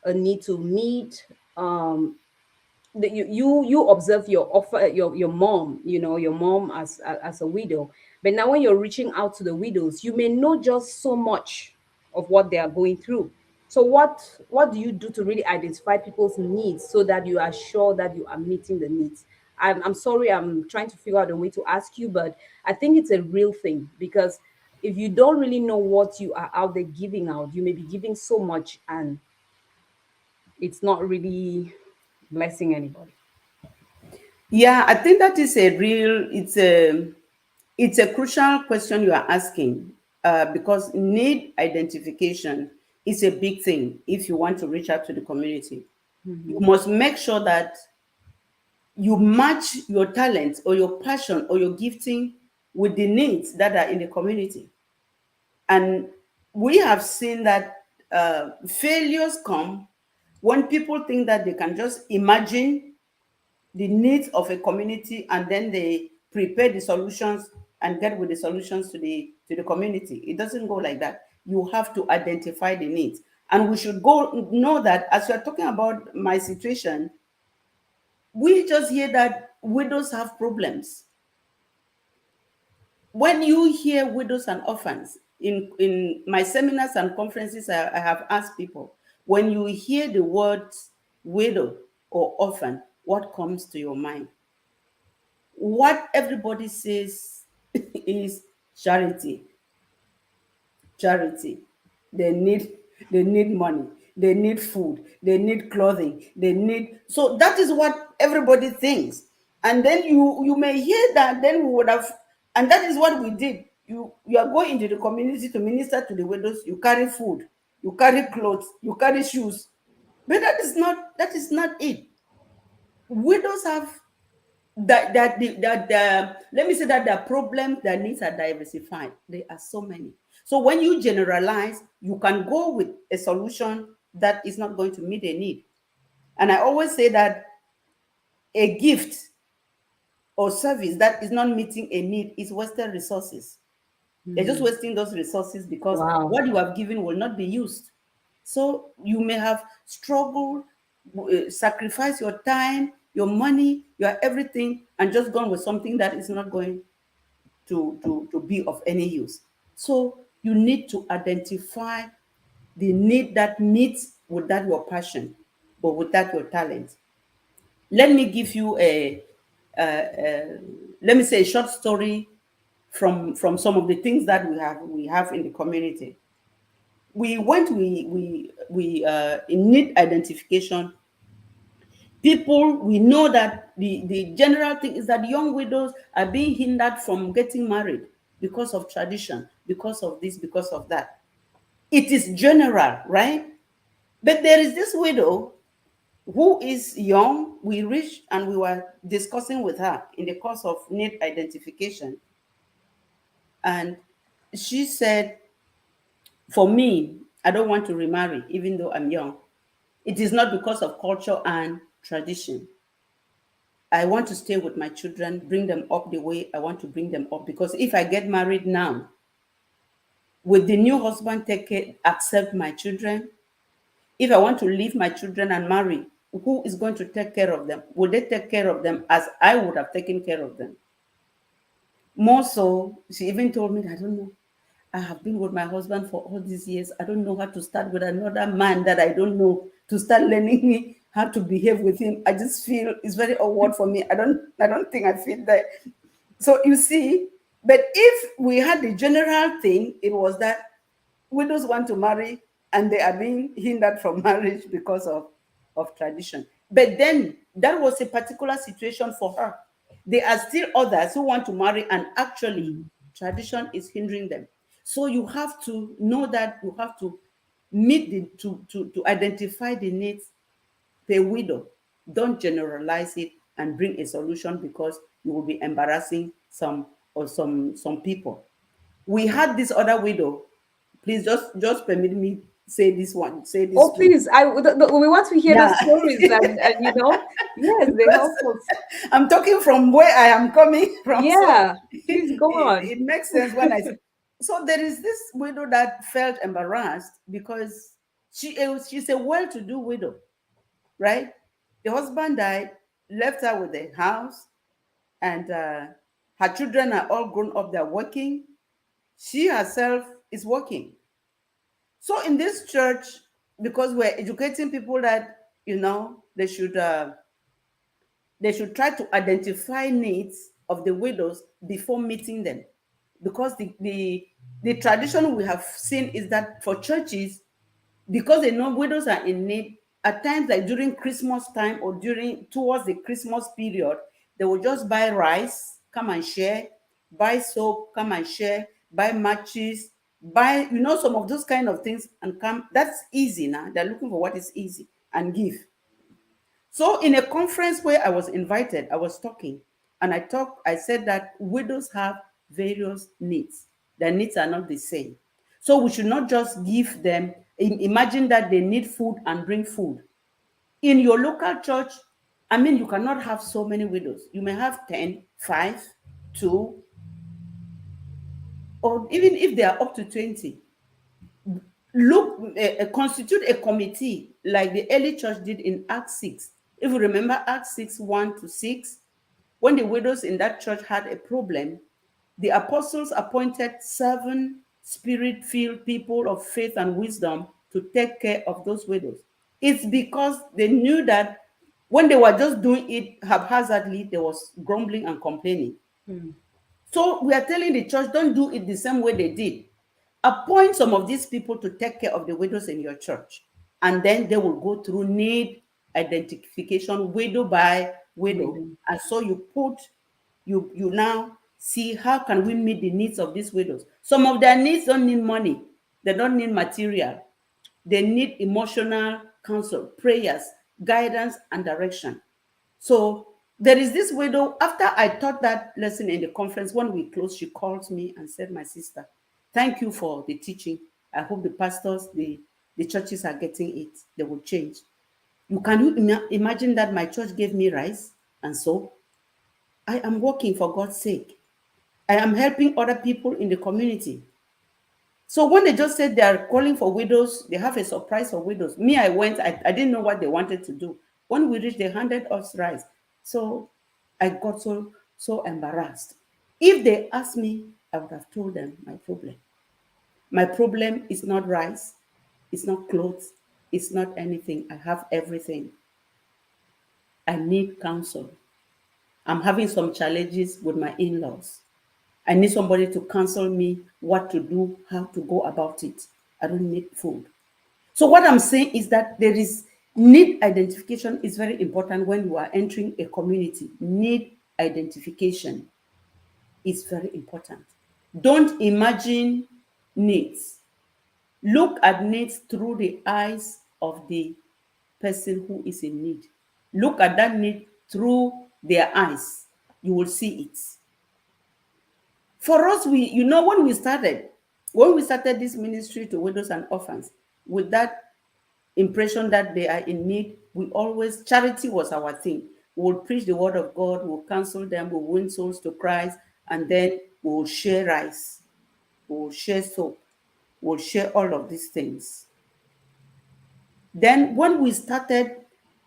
a need to meet that you observe your mom, your mom as a widow. But now when you're reaching out to the widows, you may know just so much of what they are going through. So what do you do to really identify people's needs so that you are sure that you are meeting the needs? I'm sorry, I'm trying to figure out a way to ask you, but I think it's a real thing, because if you don't really know what you are out there giving out, you may be giving so much and it's not really blessing anybody. Yeah, I think that is a real, it's It's a crucial question you are asking, because need identification is a big thing if you want to reach out to the community. You Mhm. must make sure that you match your talent or your passion or your gifting with the needs that are in the community. And we have seen that failures come when people think that they can just imagine the needs of a community and then they prepare the solutions and get with the solutions to the community. It doesn't go like that. You have to identify the needs. And we should go know that as you're talking about my situation, we just hear that widows have problems. When you hear widows and orphans in my seminars and conferences, I have asked people, when you hear the words widow or orphan, what comes to your mind? What everybody says is charity. Charity. They need they need money, they need food, they need clothing, they need, so that is what everybody thinks. And then you may hear that, then we would have, and that is what we did. You are going into the community to minister to the widows, you carry food, you carry clothes, you carry shoes. But that is not it. Widows have let me say that the problems, their needs are diversified. There are so many. So when you generalize, you can go with a solution that is not going to meet a need. And I always say that a gift or service that is not meeting a need is wasted resources. You're just Mhm. wasting those resources because Wow. what you have given will not be used. So you may have struggled, sacrifice your time, your money, your everything, and just gone with something that is not going to be of any use. So you need to identify the need that meets with that your passion or with that your talent. Let me give you let me say a short story from some of the things that we have in the community. We went we in need identification. People, we know that the general thing is that young widows are being hindered from getting married because of tradition, because of this, because of that. It is general, right? But there is this widow who is young. We reached and we were discussing with her in the course of need identification. And she said, for me, I don't want to remarry, even though I'm young. It is not because of culture and tradition. I want to stay with my children, bring them up the way I want to bring them up. Because if I get married now, will the new husband accept my children? If I want to leave my children and marry, who is going to take care of them? Will they take care of them as I would have taken care of them? More so, she even told me, I don't know. I have been with my husband for all these years. I don't know how to start with another man that I don't know, to start learning me how to behave with him. I just feel it's very awkward for me. I don't think I fit there. So you see, but if we had the general thing, it was that widows want to marry and they are being hindered from marriage because of tradition. But then that was a particular situation for her. There are still others who want to marry and actually Mhm. tradition is hindering them. So you have to know that you have to meet the to identify the needs per widow. Don't generalize it and bring a solution because you will be embarrassing some people. We had this other widow. Please just permit me say this one, say this Oh, too. please! We want to hear the Yeah, stories, and yes, they because help us. I'm talking from where I am coming from, so Yeah, please go on. it makes sense when I say. So there is this widow that felt embarrassed because she's a well-to-do widow, right? The husband died, left her with the house, and her children are all grown up. They're working. She herself is working. So in this church, because we're educating people that they should try to identify needs of the widows before meeting them, because the tradition we have seen is that for churches, because they know widows are in need, at times like during Christmas time or during towards the Christmas period, they will just buy rice, come and share, buy soap, come and share, buy matches, buy, some of those kind of things and come. That's easy now. They're looking for what is easy and give. So in a conference where I was invited, I was talking and I said that widows have various needs. Their needs are not the same. So we should not just give them, imagine that they need food and bring food. In your local church, I mean, you cannot have so many widows. You may have 10, 5, 2, or even if they are up to 20. Look, constitute a committee like the early church did in Acts 6. If you remember Acts 6, 1 to 6, when the widows in that church had a problem, the apostles appointed 7 spirit-filled people of faith and wisdom to take care of those widows. It's because they knew that when they were just doing it haphazardly, there was grumbling and complaining. So we are telling the church, don't do it the same way they did. Appoint some of these people to take care of the widows in your church. And then they will go through need identification, widow by widow. And so you now see how can we meet the needs of these widows. Some of their needs don't need money. They don't need material. They need emotional counsel, prayers, guidance, and direction. So there is this widow. After I taught that lesson in the conference, when we closed, she called me and said, my sister, thank you for the teaching. I hope the pastors, the churches are getting it. They will change. Can you imagine that my church gave me rice and soap? I am working for God's sake. I am helping other people in the community. So when they just said they are calling for widows, they have a surprise for widows. Me, I went, I didn't know what they wanted to do. When we reached, they handed us rice. So I got so embarrassed. If they asked me, I would have told them my problem. My problem is not rice, it's not clothes, it's not anything. I have everything. I need counsel. I'm having some challenges with my in-laws. I need somebody to counsel me what to do, how to go about it. I don't need food. So what I'm saying is that there is need identification is very important when you are entering a community. Need identification is very important. Don't imagine needs. Look at needs through the eyes of the person who is in need. Look at that need through their eyes. You will see it. For us, when we started this ministry to widows and orphans, with that impression that they are in need, charity was our thing. We will preach the word of God, we'll counsel them, we'll win souls to Christ, and then we'll share rice, we'll share soap, we'll share all of these things. Then when we started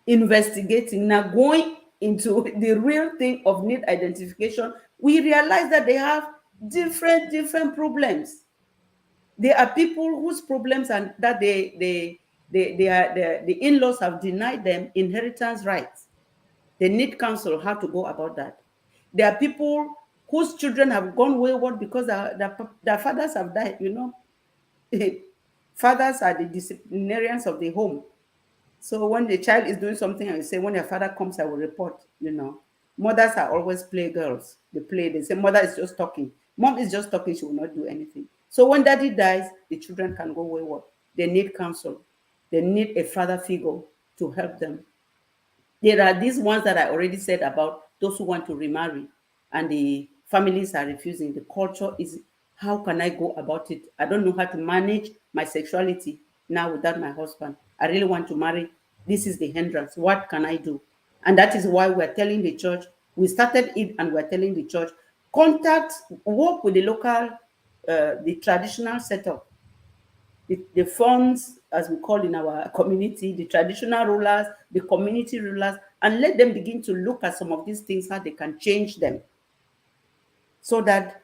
investigating, now going into the real thing of need identification, we realized that they have different problems. There are people whose problems and that the in-laws have denied them inheritance rights. They need counsel how to go about that. There are people whose children have gone wayward because their fathers have died. Fathers are the disciplinarians of the home. So when the child is doing something and you say, when your father comes, I will report. Mothers are always playgirls. They say, mother is just talking. Mom is just talking, she will not do anything. So when daddy dies, the children can go wayward. They need counsel. They need a father figure to help them. There are these ones that I already said about those who want to remarry and the families are refusing. The culture is, how can I go about it? I don't know how to manage my sexuality now without my husband. I really want to marry. This is the hindrance. What can I do? And that is why we're telling the church, we started it and we're telling the church, work with the local, the traditional setup, the funds, as we call in our community, the traditional rulers, the community rulers, and let them begin to look at some of these things, how they can change them. So that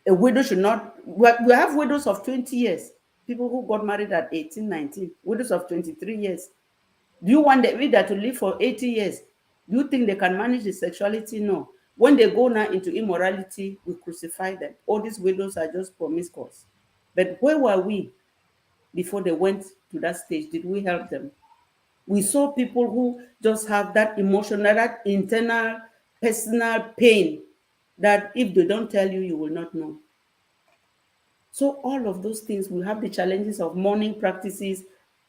a widow should not, we have widows of 20 years, people who got married at 18, 19, widows of 23 years. Do you want the widow to live for 80 years? Do you think they can manage the sexuality? No. When they go now into immorality, we crucify them. All these widows are just promiscuous. But where were we before they went to that stage? Did we help them? We saw people who just have that emotional, that internal, personal pain that if they don't tell you, you will not know. So all of those things, we have the challenges of mourning practices,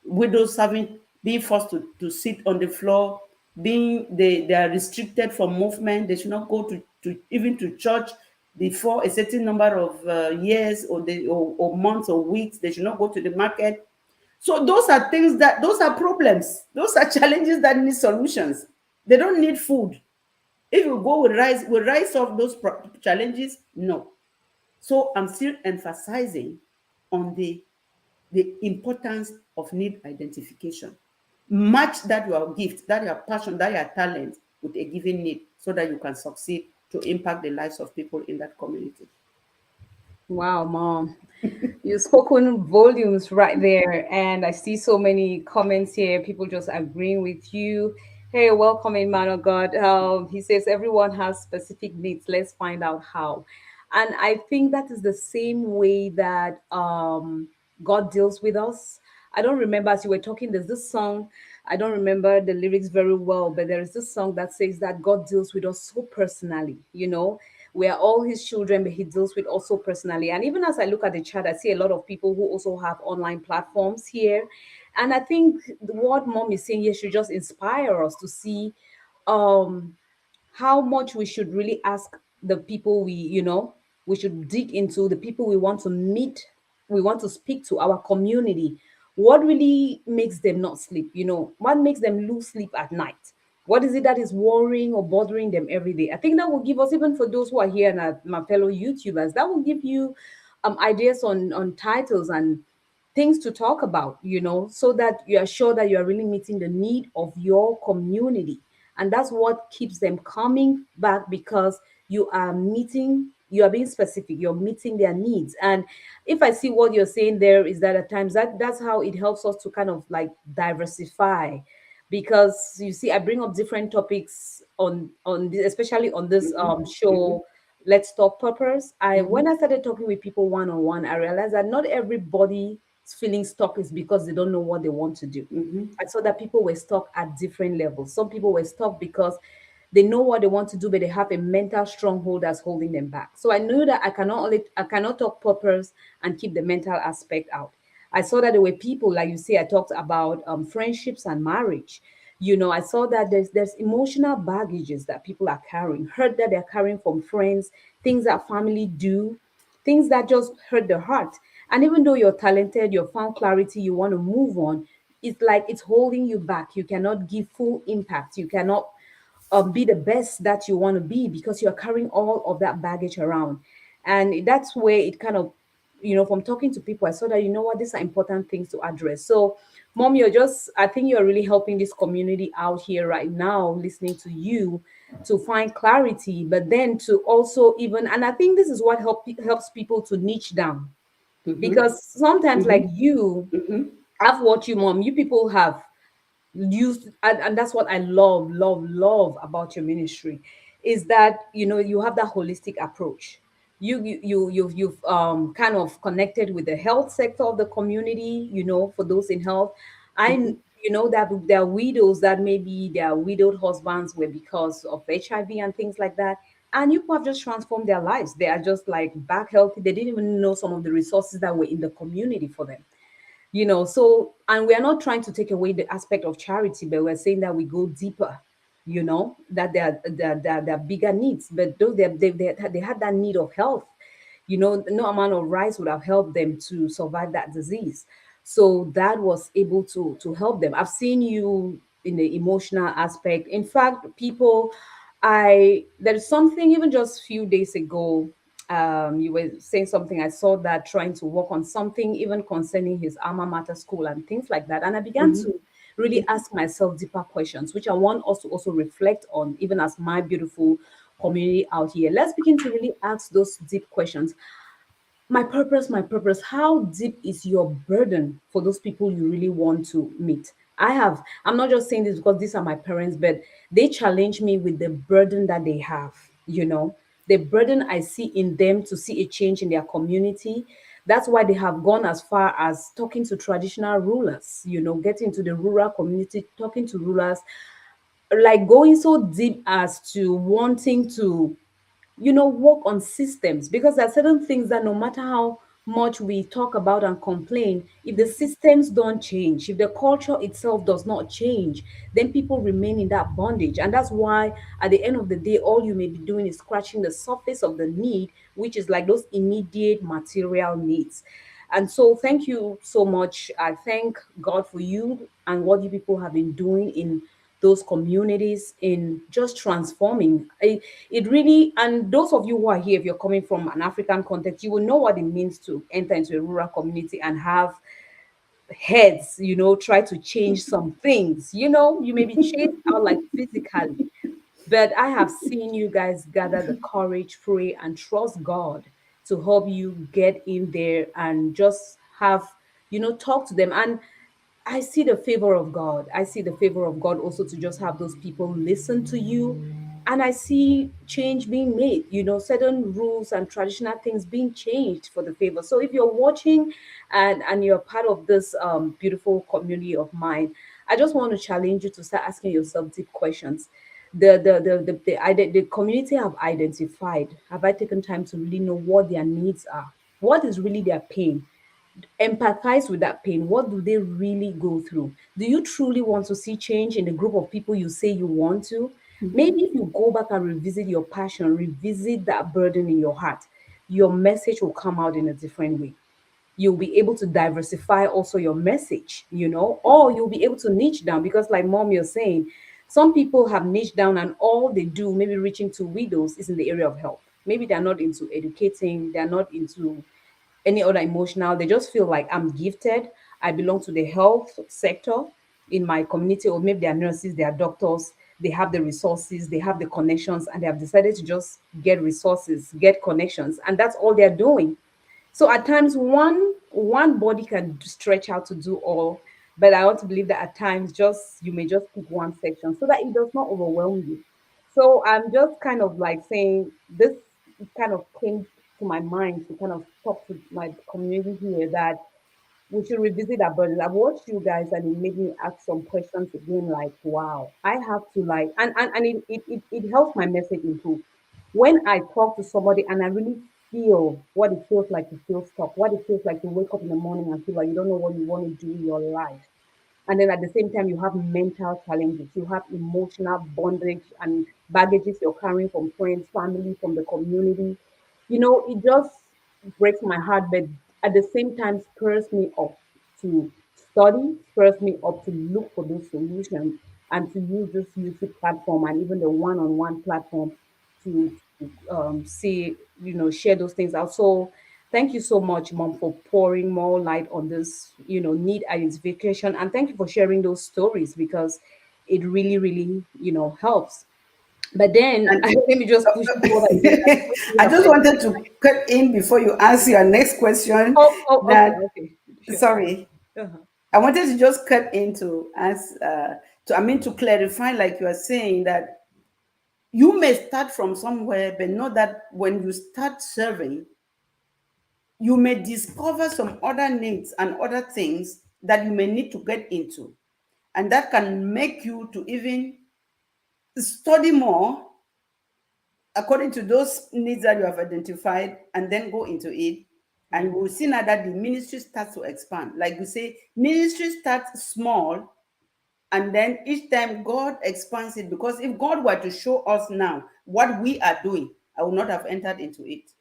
widows having being forced to sit on the floor, being they are restricted from movement. They should not go to even to church before a certain number of years or months or weeks. They should not go to the market. So those are things those are problems. Those are challenges that need solutions. They don't need food. If you go with rise of those challenges, no. So I'm still emphasizing on the importance of need identification. Match that your gift, that your passion, that your talent with a given need so that you can succeed to impact the lives of people in that community. Wow, Mom. You've spoken volumes right there, and I see so many comments here. People just agreeing with you. Hey, welcome in, man of God. He says everyone has specific needs. Let's find out how. And I think that is the same way that God deals with us. I don't remember as you were talking. There's this song. I don't remember the lyrics very well, but there is this song that says that God deals with us so personally. We are all his children, but he deals with also personally. And even as I look at the chat, I see a lot of people who also have online platforms here. And I think what Mom is saying here should just inspire us to see um how much we should really ask the people we should dig into the people we want to meet, we want to speak to, our community. What really makes them not sleep? What makes them lose sleep at night? What is it that is worrying or bothering them every day? I think that will give us, even for those who are here and are my fellow YouTubers, that will give you ideas on titles and things to talk about, so that you are sure that you are really meeting the need of your community. And that's what keeps them coming back, because you are being specific, you're meeting their needs. And if I see what you're saying there, is that at times that's how it helps us to kind of like diversify. Because you see, I bring up different topics on this, especially on this Mhm, show, Let's Talk Purpose. I mhm, When I started talking with people one on one, I realized that not everybody feeling stuck is because they don't know what they want to do. mhm, I saw that people were stuck at different levels. Some people were stuck because they know what they want to do, but they have a mental stronghold that's holding them back. So I knew that I cannot talk purpose and keep the mental aspect out. I saw that there were people, like you say, I talked about friendships and marriage. I saw that there's emotional baggages that people are carrying, hurt that they're carrying from friends, things that family do, things that just hurt the heart. And even though you're talented, you found clarity, you want to move on, it's like it's holding you back. You cannot give full impact. You cannot be the best that you want to be, because you're carrying all of that baggage around. And that's where it kind of, from talking to people, I saw that, what, these are important things to address. So, Mom, I think you're really helping this community out here right now, listening to you, to find clarity, but then to also even, and I think this is what helps people to niche down. mhm, Because sometimes, like mhm, you, mhm, I've watched you, Mom, you people have used, and that's what I love about your ministry, is that you have that holistic approach. You've kind of connected with the health sector of the community, for those in health. I mhm, that there are widows that maybe their widowed husbands were because of HIV and things like that, and you have just transformed their lives. They are just like back healthy. They didn't even know some of the resources that were in the community for them. So, and we are not trying to take away the aspect of charity, but we're saying that we go deeper, that there are bigger needs. But those they had that need of health. No amount of rice would have helped them to survive that disease. So that was able to help them. I've seen you in the emotional aspect. In fact, people, there's something, even just a few days ago, you were saying something. I saw that trying to work on something, even concerning his alma mater school and things like that. And I began mhm, to really ask myself deeper questions, which I want us to also reflect on, even as my beautiful community out here. Let's begin to really ask those deep questions. My purpose, how deep is your burden for those people you really want to meet? I'm not just saying this because these are my parents, but they challenge me with the burden that they have, the burden I see in them to see a change in their community. That's why they have gone as far as talking to traditional rulers, getting to the rural community, talking to rulers, like going so deep as to wanting to work on systems, because there are certain things that no matter how much we talk about and complain, if the systems don't change, if the culture itself does not change, then people remain in that bondage. And that's why at the end of the day, all you may be doing is scratching the surface of the need, which is like those immediate material needs. And so, thank you so much. I thank God for you and what you people have been doing in those communities, in just transforming. It really, and those of you who are here, if you're coming from an African context, you will know what it means to enter into a rural community and have heads, try to change some things. You may be chased out like physically, but I have seen you guys gather the courage, pray, and trust God to help you get in there and just have, talk to them. And I see the favor of God. I see the favor of God also to just have those people listen to you. And I see change being made, certain rules and traditional things being changed for the favor. So if you're watching and you're part of this beautiful community of mine, I just want to challenge you to start asking yourself deep questions. The community have identified, have I taken time to really know what their needs are? What is really their pain? Empathize with that pain. What do they really go through? Do you truly want to see change in the group of people you say you want to? Maybe if you go back and revisit your passion, revisit that burden in your heart, your message will come out in a different way. You'll be able to diversify also your message, or you'll be able to niche down, because like mom, you're saying, some people have niched down and all they do, maybe reaching to widows, is in the area of health. Maybe they're not into educating, they're not into any other emotional. They just feel like I'm gifted. I belong to the health sector in my community, or maybe they are nurses, they are doctors. They have the resources, they have the connections, and they have decided to just get resources, get connections, and that's all they're doing. So at times one body can stretch out to do all, but I want to believe that at times just you may just pick one section so that it does not overwhelm you. So I'm just kind of like saying this kind of came to my mind to kind of talk to my community here that we should revisit our bodies. I've watched you guys and it made me ask some questions again, like, wow, I have to like, and it helps my message improve. When I talk to somebody and I really feel what it feels like to feel stuck, what it feels like to wake up in the morning and feel like you don't know what you want to do in your life. And then at the same time, you have mental challenges, you have emotional bondage and baggages you're carrying from friends, family, from the community. It just breaks my heart, but at the same time, spurs me up to study, spurs me up to look for those solutions and to use this YouTube platform and even the one on one platform to see, share those things out. So, thank you so much, Mom, for pouring more light on this, need identification. And thank you for sharing those stories because it really, really, helps. But then And let me just push forward again. I know you I have just like, wanted to cut in before you answer your next question. okay, That okay, sure. sorry, Uh-huh. I wanted to just cut in to ask, to clarify, like you are saying that you may start from somewhere, but know that when you start serving, you may discover some other needs and other things that you may need to get into, and that can make you to even study more according to those needs that you have identified and then go into it. And we'll see now that the ministry starts to expand. Like we say, ministry starts small and then each time God expands it. Because if God were to show us now what we are doing, I would not have entered into it.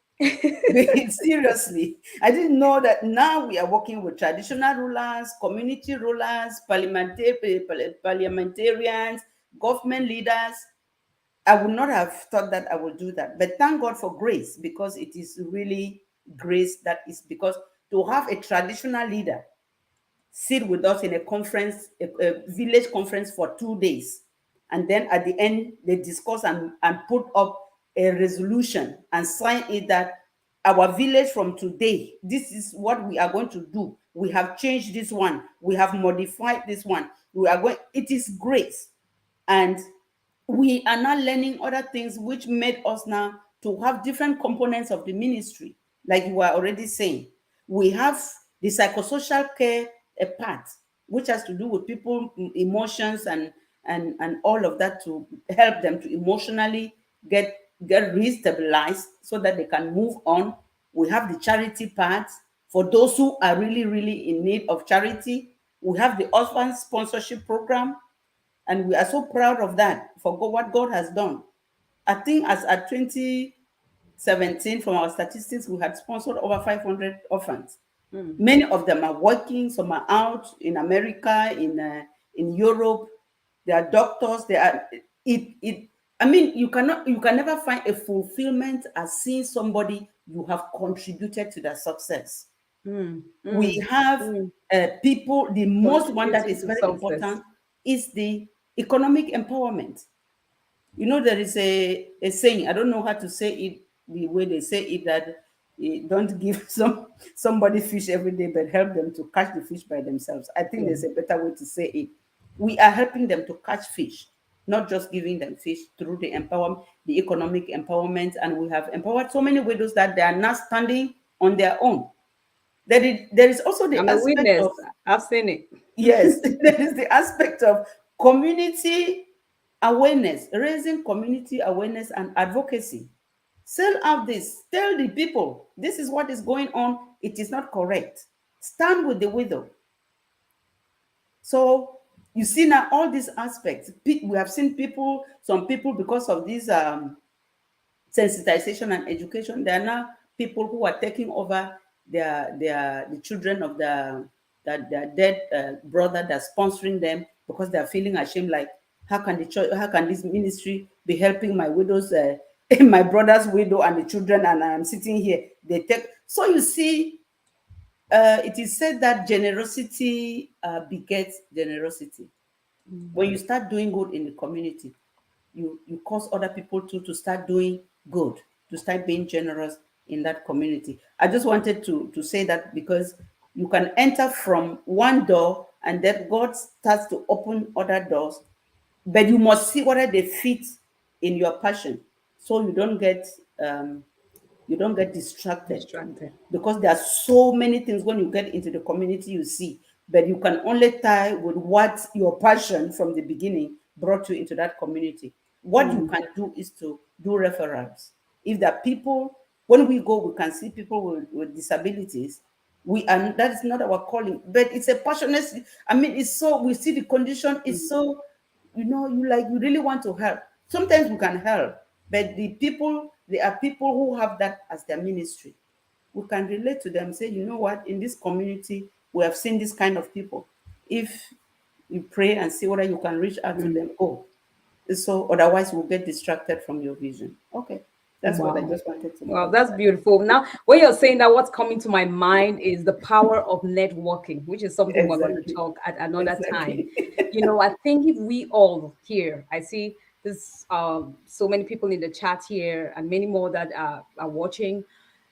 Seriously, I didn't know that now we are working with traditional rulers, community rulers, parliamentarians, government leaders. I would not have thought that I would do that. But thank God for grace, because it is really grace that is, because to have a traditional leader sit with us in a conference, a village conference for 2 days, and then at the end they discuss and put up a resolution and sign it that our village from today, this is what we are going to do. We have changed this one, we have modified this one, we are going, it is grace. And we are now learning other things which made us now to have different components of the ministry, like you were already saying. We have the psychosocial care a part, which has to do with people emotions and all of that, to help them to emotionally get get restabilized so that they can move on. We have the charity part for those who are really, really in need of charity. We have the orphan sponsorship program, and we are so proud of that for what God has done. I think as at 2017, from our statistics, we had sponsored over 500 orphans. Many of them are working, some are out in America, in Europe. They are doctors. They are it. I mean, you can never find a fulfillment as seeing somebody you have contributed to their success. We have people. The most one that Contributing is to very success. important is the economic empowerment. You know, there is a saying, I don't know how to say it the way they say it, that don't give somebody fish every day, but help them to catch the fish by themselves. I think Yeah. there's a better way to say it. We are helping them to catch fish, not just giving them fish, through the empowerment, the economic empowerment. And we have empowered so many widows that they are now standing on their own. There is also the I'm a aspect witness. of, I've seen it. yes, there is the aspect of community awareness, raising community awareness and advocacy. Sell out this, tell the people this is what is going on, it is not correct. Stand with the widow. So you see now all these aspects. We have seen people, some people, because of this sensitization and education, there are now people who are taking over the children of their dead brother that's sponsoring them, because they're feeling ashamed, like, how can the church, how can this ministry be helping my widow's my brother's widow and the children, and I'm sitting here, they take. So you see, it is said that generosity begets generosity. When you start doing good in the community, you cause other people to start doing good, to start being generous in that community. I just wanted to say that, because you can enter from one door and then God starts to open other doors, but you must see whether they fit in your passion, so um, you don't get distracted, Distracted. because there are so many things when you get into the community you see, but you can only tie with what your passion from the beginning brought you into that community. What you can do is to do referrals. If there are people, when we go, we can see people with disabilities. We are, that is not our calling, but it's a passionate. I mean, it's so, we see the condition is so, you like, you really want to help. Sometimes we can help, but there are people who have that as their ministry. We can relate to them, say, you know what, in this community, we have seen this kind of people. If you pray and see whether you can reach out to them, go. So otherwise, we'll get distracted from your vision. Okay, that's what I Wow. just wanted to Wow, that's emphasize. beautiful. Now, when you're saying that, what's coming to my mind is the power of networking, which is something we're going to Exactly. talk at another time. Exactly. I think if we all here, I see this so many people in the chat here and many more that are watching,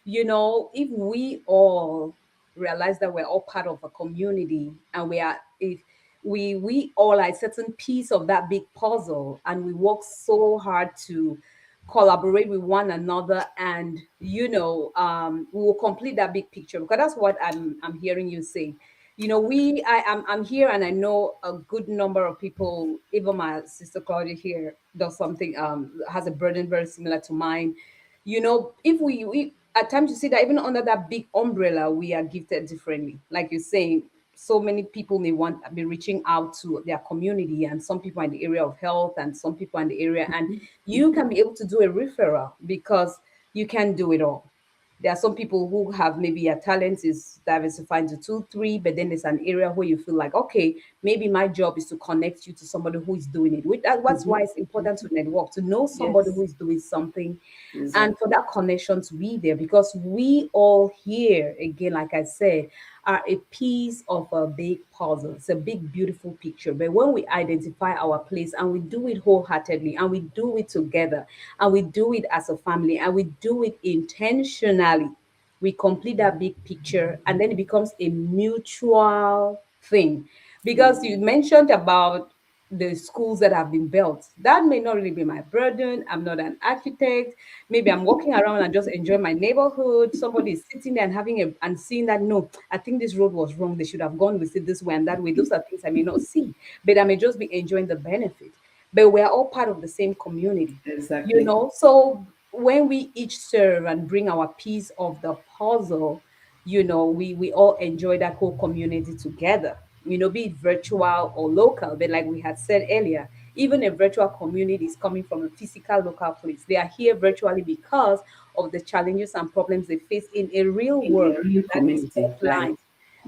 if we all realize that we're all part of a community, and if we all are a certain piece of that big puzzle, and we work so hard to collaborate with one another, and we will complete that big picture, because that's what I'm hearing you say. I'm here, and I know a good number of people. Even my sister Claudia here does something, has a burden very similar to mine. If we at times, you see that even under that big umbrella, we are gifted differently. Like you're saying, so many people may want be reaching out to their community, and some people are in the area of health, and some people are in the area, and you can be able to do a referral, because you can do it all. There are some people who have, maybe your talent is diversified into two, three, but then there's an area where you feel like, okay, maybe my job is to connect you to somebody who is doing it. That's why it's important to network, to know somebody Yes, who is doing something, and for exactly. that connection to be there, because we all here, again, like I said, are a piece of a big puzzle. It's a big, beautiful picture. But when we identify our place, and we do it wholeheartedly, and we do it together, and we do it as a family, and we do it intentionally, we complete that big picture, and then it becomes a mutual thing. Because you mentioned about the schools that have been built, that may not really be my burden. I'm not an architect. Maybe I'm walking around and just enjoying my neighborhood. Somebody is sitting there and and seeing that, no, I think this road was wrong, they should have gone with it this way and that way. Those are things I may not see, but I may just be enjoying the benefit. But we're all part of the same community. Exactly. So when we each serve and bring our piece of the puzzle, we all enjoy that whole community together, be it virtual or local. But like we had said earlier, even a virtual community is coming from a physical local place. They are here virtually because of the challenges and problems they face in a real in world a real that is community, right? offline.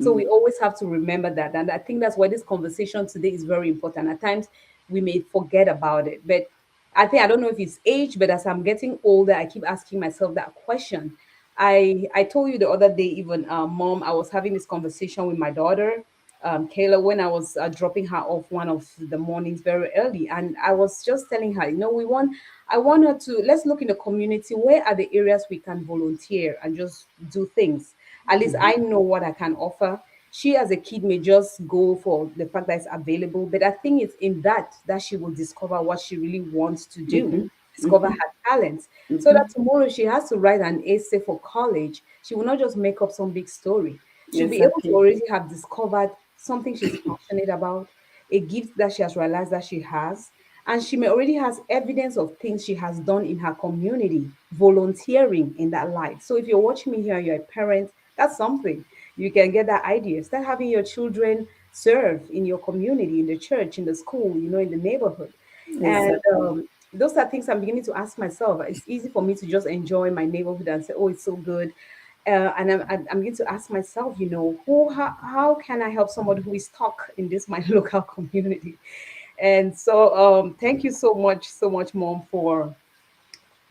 So we always have to remember that. And I think that's why this conversation today is very important. At times we may forget about it, but I don't know if it's age, but as I'm getting older, I keep asking myself that question. I told you the other day, even mom, I was having this conversation with my daughter, Kayla, when I was dropping her off one of the mornings very early, and I was just telling her, I want her to let's look in the community. Where are the areas we can volunteer and just do things? At least I know what I can offer. She as a kid may just go for the fact that it's available, but I think it's in that she will discover what she really wants to do, Mm-hmm. discover her talents, so that Mm-hmm. tomorrow she has to write an essay for college. She will not just make up some big story. She'll be able to Exactly. already have discovered something she's passionate about, a gift that she has realized that she has, and she may already has evidence of things she has done in her community, volunteering in that light. So if you're watching me here, you're a parent, that's something. You can get that idea. Start having your children serve in your community, in the church, in the school, in the neighborhood. And Exactly. those are things I'm beginning to ask myself. It's easy for me to just enjoy my neighborhood and say, oh, it's so good. And I'm beginning to ask myself, how can I help somebody who is stuck in this my local community? And so, thank you so much, mom, for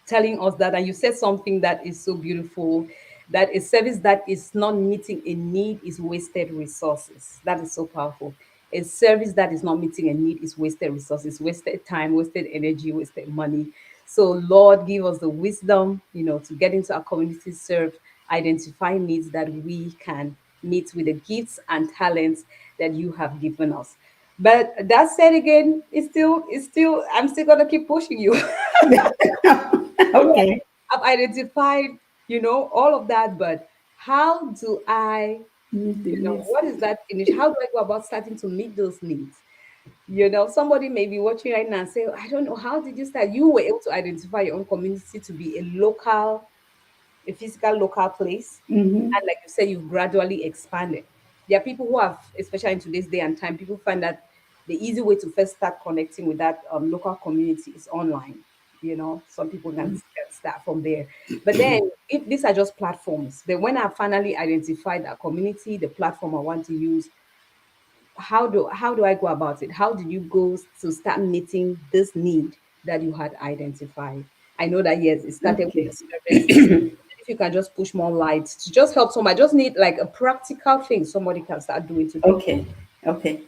telling us that. And you said something that is so beautiful, that a service that is not meeting a need is wasted resources. That is so powerful. A service that is not meeting a need is wasted resources, wasted time, wasted energy, wasted money. So Lord, give us the wisdom, to get into our community, serve, identify needs that we can meet with the gifts and talents that you have given us. But that said again, it's still I'm still gonna keep pushing you. Yeah, Okay. I've identified, all of that, but how do I, Meet the needs. what is that finish? How do I go about starting to meet those needs? Somebody may be watching right now and say, I don't know, how did you start? You were able to identify your own community to be a physical local place. Mm-hmm. And like you said, you've gradually expanded. There are people who have, especially in today's day and time, people find that the easy way to first start connecting with that local community is online. Some people can start from there. But then, if these are just platforms, then when I finally identified that community, the platform I want to use, how do I go about it? How did you go to start meeting this need that you had identified? I know that yes, it started with Okay. the service. If you can just push more light to just help someone, I just need like a practical thing somebody can start doing today. Okay. Okay.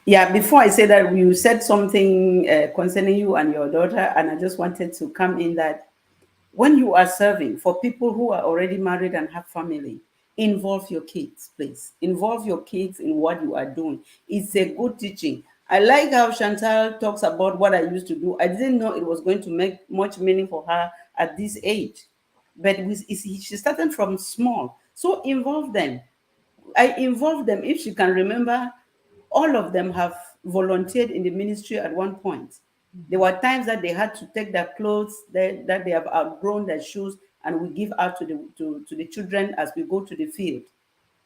Yeah, before I say that, you said something concerning you and your daughter, and I just wanted to come in that when you are serving for people who are already married and have family, involve your kids, please. Involve your kids in what you are doing. It's a good teaching. I like how Chantal talks about what I used to do. I didn't know it was going to make much meaning for her at this age. But she started from small. So involve them. I involve them. If she can remember, all of them have volunteered in the ministry at one point. There were times that they had to take their clothes that they have outgrown their shoes, and we give out to the children as we go to the field.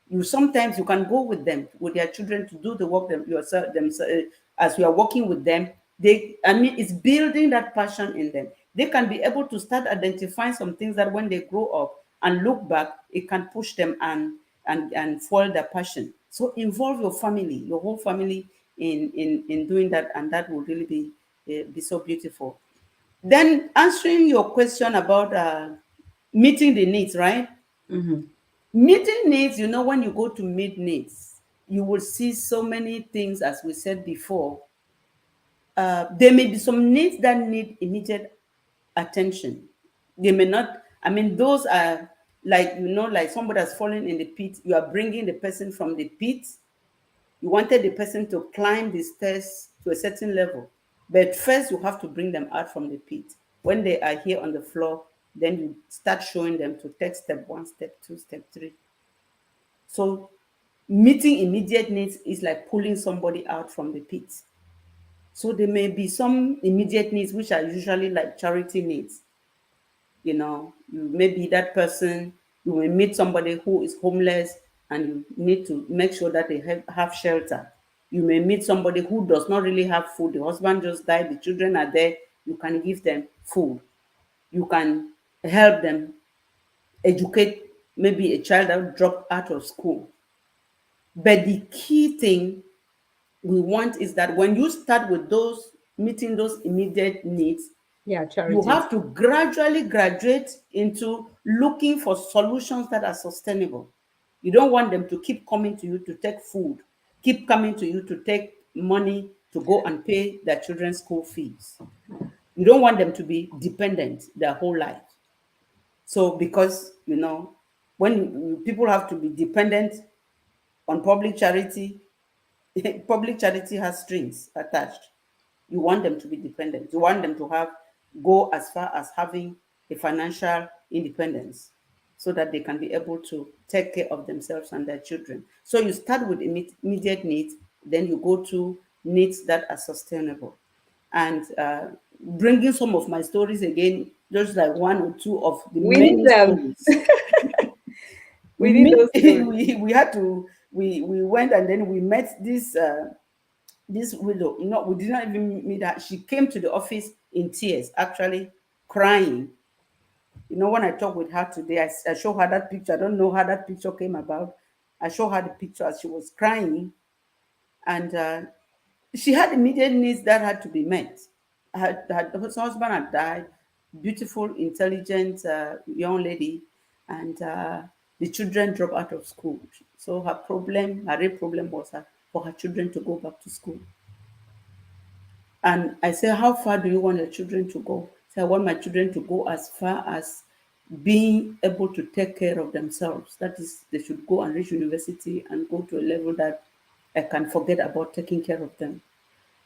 You sometimes you can go with them with their children to do the work yourself themselves as you are working with them. It's building that passion in them. They can be able to start identifying some things that when they grow up and look back, it can push them and fuel their passion. So involve your family, your whole family in doing that, and that will really be so beautiful. Then answering your question about meeting the needs, right? Mm-hmm. Meeting needs, when you go to meet needs, you will see so many things, as we said before. There may be some needs that need immediate attention. They may not, I mean, those are like, like somebody has fallen in the pit. You are bringing the person from the pit. You wanted the person to climb the stairs to a certain level. But first, you have to bring them out from the pit. When they are here on the floor, then you start showing them to take step one, step two, step three. So meeting immediate needs is like pulling somebody out from the pit. So there may be some immediate needs which are usually like charity needs. maybe that person, you will meet somebody who is homeless and you need to make sure that they have shelter. You may meet somebody who does not really have food. The husband just died, the children are there. You can give them food. You can help them educate maybe a child that dropped out of school. But the key thing we want is that when you start with those, meeting those immediate needs, Yeah, you charity. have to gradually graduate into looking for solutions that are sustainable. You don't want them to keep coming to you to take food, keep coming to you to take money to go and pay their children's school fees. You don't want them to be dependent their whole life. So, because, when people have to be dependent on public charity, public charity has strings attached. You want them to be dependent. You want them to go as far as having a financial independence so that they can be able to take care of themselves and their children. So you start with immediate needs, then you go to needs that are sustainable. And bringing some of my stories again, just like one or two of the We need many them. stories. we We need meet those stories. we had to we went, and then we met this widow. We did not even meet her. She came to the office in tears, actually crying. When I talk with her today, I show her that picture. I don't know how that picture came about. I show her the picture as she was crying, and she had immediate needs that had to be met. Her husband had died, beautiful, intelligent young lady, and the children dropped out of school. So her real problem was for her children to go back to school. And I said, how far do you want your children to go? So I want my children to go as far as being able to take care of themselves. That is, they should go and reach university and go to a level that I can forget about taking care of them.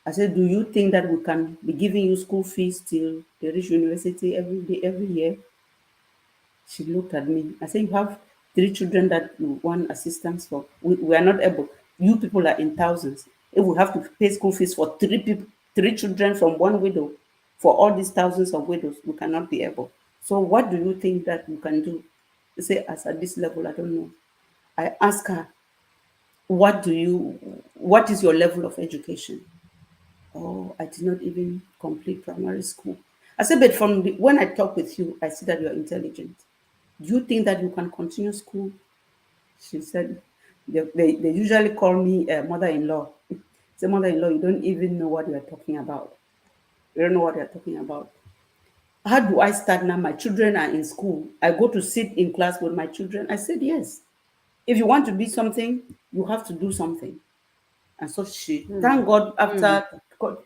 I said, do you think that we can be giving you school fees till they reach university every day, every year? She looked at me. I said, you have three children that you want assistance for. We are not able. You people are in thousands. If we have to pay school fees for three children from one widow, for all these thousands of widows, we cannot be able. So what do you think that you can do? They say, as at this level, I don't know. I ask her, what is your level of education? Oh, I did not even complete primary school. I said, but when I talk with you, I see that you're intelligent. Do you think that you can continue school? She said, they usually call me a mother-in-law. Say, mother-in-law, you don't even know what you're talking about. You don't know what you're talking about. How do I start now? My children are in school. I go to sit in class with my children. I said, yes. If you want to be something, you have to do something. And so thank God, after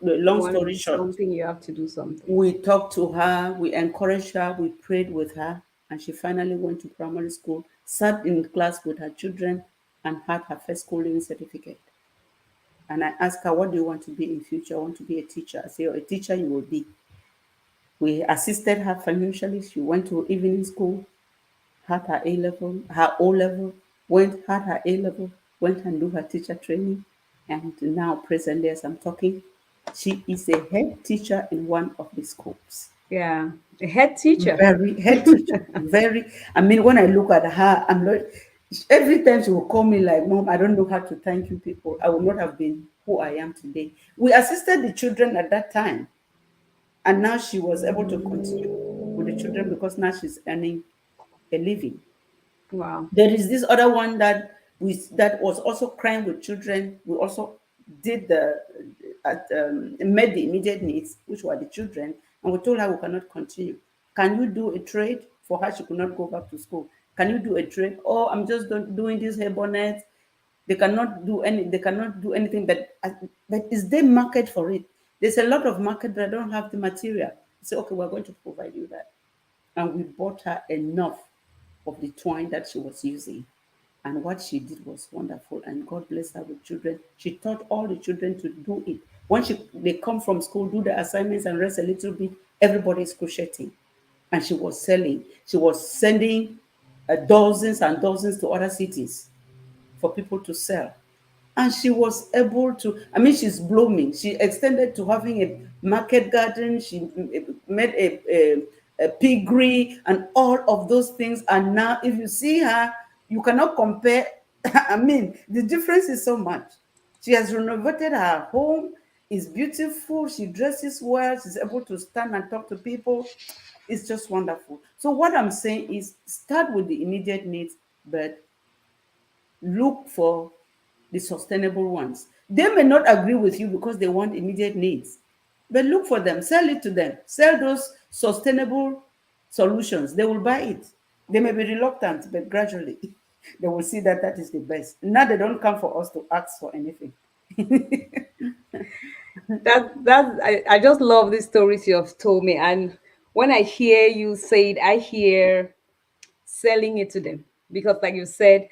the You long want to story do short, something, you have to do something. we talked to her, we encouraged her, we prayed with her, and she finally went to primary school, sat in class with her children, and had her first school leaving certificate. And I asked her, what do you want to be in future? I want to be a teacher. I said, oh, a teacher you will be. We assisted her financially. She went to evening school, had her A level, her O level, had her A level, went and do her teacher training. And now, presently, as I'm talking, she is a head teacher in one of the schools. Yeah, a head teacher. Very head teacher. Very. I mean, when I look at her, I'm not. Every time she will call me like, "Mom, I don't know how to thank you people. I would not have been who I am today." We assisted the children at that time, and now she was able to continue with the children because now she's earning a living. Wow. There is this other one that was also crying with children. We also did met the immediate needs, which were the children, and we told her we cannot continue. Can you do a trade for her? She could not go back to school. Can you do a trade? Oh, I'm just doing this hair bonnet. They cannot do any. They cannot do anything. But is there market for it? There's a lot of market, but I don't have the material. Say, okay, we're going to provide you that, and we bought her enough of the twine that she was using. And what she did was wonderful. And God bless her with children. She taught all the children to do it. Once they come from school, do the assignments and rest a little bit, everybody is crocheting. And she was selling. She was sending dozens and dozens to other cities for people to sell. And she was able to, I mean, she's blooming. She extended to having a market garden. She made piggery, and all of those things are now, if you see her, you cannot compare. I mean, the difference is so much. She has renovated her home, is beautiful, she dresses well, she's able to stand and talk to people. It's just wonderful. So what I'm saying is start with the immediate needs, but look for the sustainable ones. They may not agree with you because they want immediate needs, but look for them, sell it to them, sell those sustainable solutions. They will buy it. They may be reluctant, but gradually they will see that that is the best. Now they don't come for us to ask for anything. I just love these stories you have told me. And when I hear you say it, I hear selling it to them. Because like you said,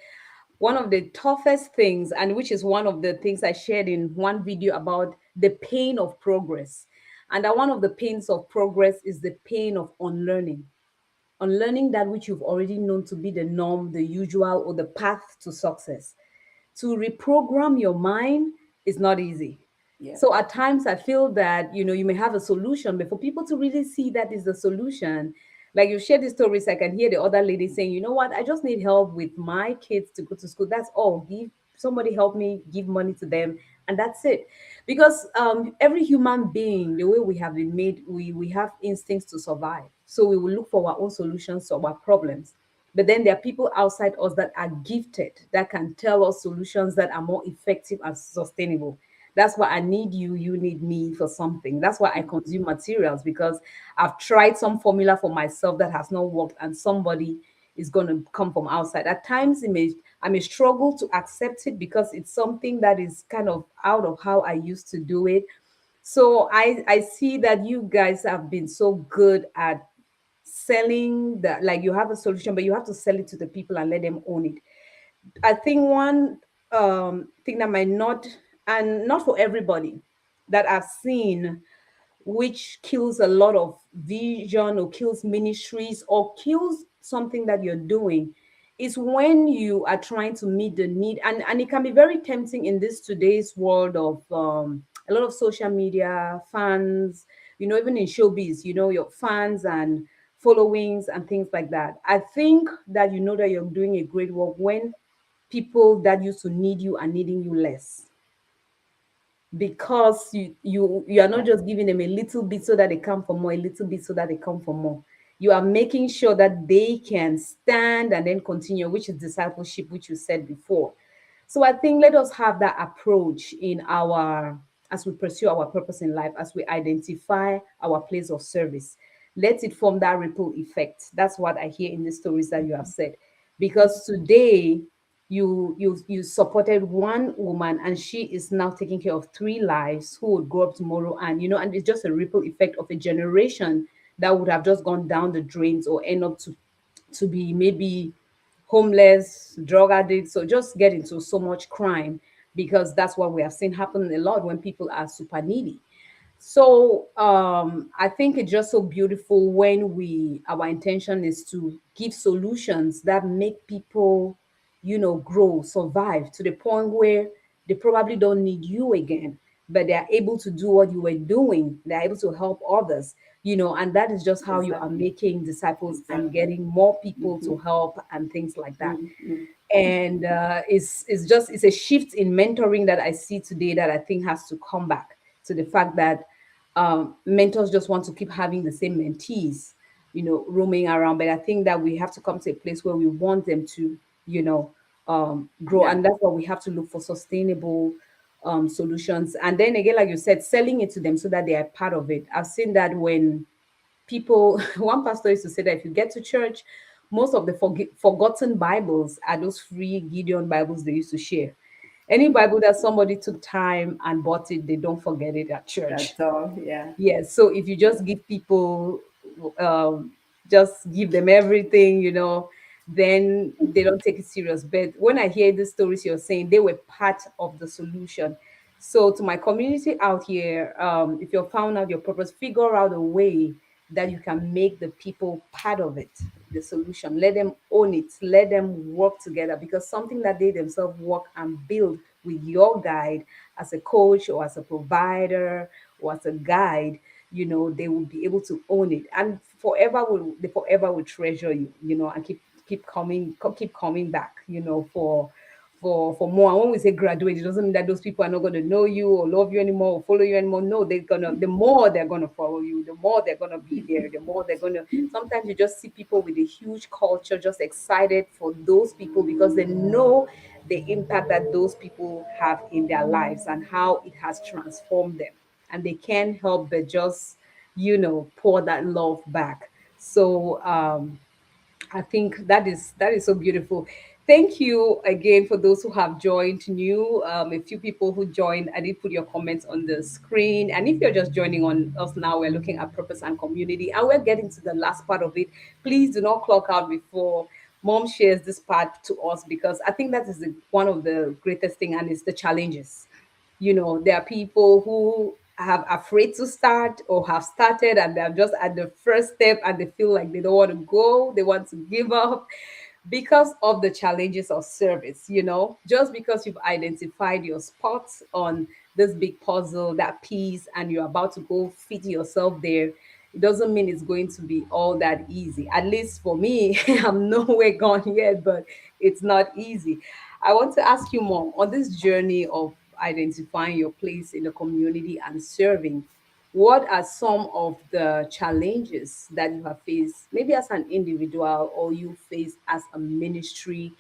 one of the toughest things, and which is one of the things I shared in one video about the pain of progress. And that one of the pains of progress is the pain of unlearning that which you've already known to be the norm, the usual, or the path to success. To reprogram your mind is not easy. Yeah. So at times I feel that, you may have a solution, but for people to really see that is the solution, like you share these stories, I can hear the other lady saying, you know what, I just need help with my kids to go to school. That's all. Give somebody help me, give money to them, and that's it. Because every human being, the way we have been made, we have instincts to survive. So we will look for our own solutions to our problems. But then there are people outside us that are gifted, that can tell us solutions that are more effective and sustainable. That's why I need you, you need me for something. That's why I consume materials, because I've tried some formula for myself that has not worked, and somebody is going to come from outside. At times, I may struggle to accept it because it's something that is kind of out of how I used to do it. So I see that you guys have been so good at selling that, like you have a solution, but you have to sell it to the people and let them own it. I think one thing that might not, and not for everybody, that I've seen, which kills a lot of vision or kills ministries or kills something that you're doing, is when you are trying to meet the need. And it can be very tempting in this today's world of a lot of social media, fans, even in showbiz, your fans and followings and things like that. I think that you know that you're doing a great work when people that used to need you are needing you less, because you are not Yeah. just giving them a little bit so that they come for more, a little bit so that they come for more. You are making sure that they can stand and then continue, which is discipleship, which you said before. So I think let us have that approach in our, as we pursue our purpose in life, as we identify our place of service. Let it form that ripple effect. That's what I hear in the stories that you have said. Because today you supported one woman, and she is now taking care of three lives who would grow up tomorrow. And and it's just a ripple effect of a generation that would have just gone down the drains or end up to be maybe homeless, drug addicts, or just get into so much crime, because that's what we have seen happen a lot when people are super needy. So I think it's just so beautiful when our intention is to give solutions that make people, grow, survive to the point where they probably don't need you again, but they are able to do what you were doing. They're able to help others, and that is just how you are Exactly. making disciples and Exactly. getting more people Mm-hmm. to help and things like that. Mm-hmm. And it's a shift in mentoring that I see today that I think has to come back to the fact that mentors just want to keep having the same mentees, roaming around. But I think that we have to come to a place where we want them to, grow, Yeah. and that's why we have to look for sustainable solutions. And then again, like you said, selling it to them so that they are part of it. I've seen that when people, one pastor used to say that if you get to church, most of the forgotten Bibles are those free Gideon Bibles they used to share. Any Bible that somebody took time and bought it, they don't forget it at church. That's all. Yeah. Yes. So if you just give people, um, just give them everything, then they don't take it serious. But when I hear the stories you're saying, they were part of the solution. So to my community out here, if you're found out your purpose, figure out a way that you can make the people part of it, the solution. Let them own it. Let them work together, because something that they themselves work and build with your guide as a coach or as a provider or as a guide, they will be able to own it. And they forever will treasure you, and keep coming back, for more. And when we say graduate, it doesn't mean that those people are not going to know you or love you anymore or follow you anymore. No, the more they're gonna follow you, the more they're gonna be there, the more they're gonna. Sometimes you just see people with a huge culture, just excited for those people because they know the impact that those people have in their lives and how it has transformed them, and they can't help but just pour that love back. So I think that is so beautiful. Thank you again for those who have joined new. A few people who joined. I did put your comments on the screen. And if you're just joining on us now, we're looking at purpose and community, and we're getting to the last part of it. Please do not clock out before Mom shares this part to us, because I think that is one of the greatest thing, and it's the challenges. There are people who have afraid to start or have started and they're just at the first step and they feel like they don't want to go, they want to give up because of the challenges of service. Just because you've identified your spots on this big puzzle, that piece, and you're about to go fit yourself there, it doesn't mean it's going to be all that easy. At least for me, I'm nowhere gone yet, but it's not easy. I want to ask you, Mom, on this journey of identifying your place in the community and serving, what are some of the challenges that you have faced, maybe as an individual or you face as a ministry?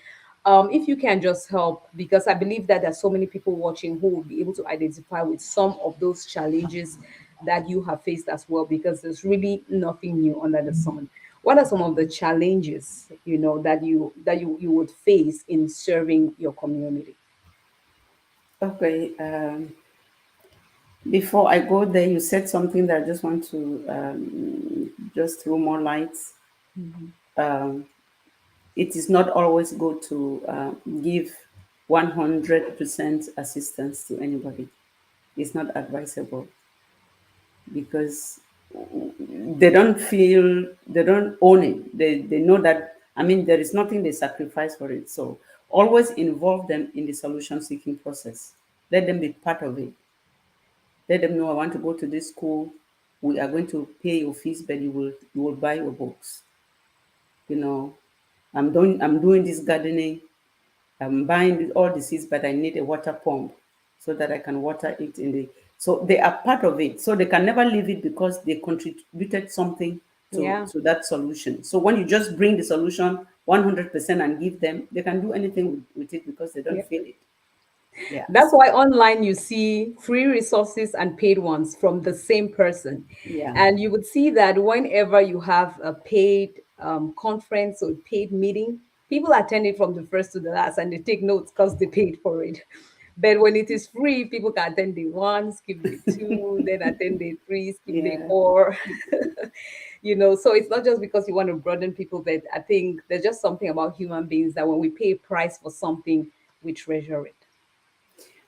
If you can just help, because I believe that there's so many people watching who will be able to identify with some of those challenges that you have faced as well, because there's really nothing new under the sun. What are some of the challenges, that you would face in serving your community? Okay. Before I go there, you said something that I just want to just throw more lights. Um, it is not always good to give 100% assistance to anybody. It's not advisable because they don't own it. They know that, I mean, there is nothing they sacrifice for it. So always involve them in the solution seeking process. Let them be part of it. Let them know, I want to go to this school. We are going to pay your fees, but you will buy your books. You know, I'm doing this gardening. I'm buying all the seeds, but I need a water pump so that I can water it in the. So they are part of it. So they can never leave it because they contributed something to Yeah. that solution. So when you just bring the solution 100% and give them, they can do anything with it because they don't Yeah. feel it. Yeah. That's why online you see free resources and paid ones from the same person. Yeah. And you would see that whenever you have a paid conference or paid meeting, people attend it from the first to the last and they take notes because they paid for it. But when it is free, people can attend day one, skip day two, then attend day three, skip day Yeah. four. So it's not just because you want to broaden people, but I think there's just something about human beings that when we pay a price for something, we treasure it.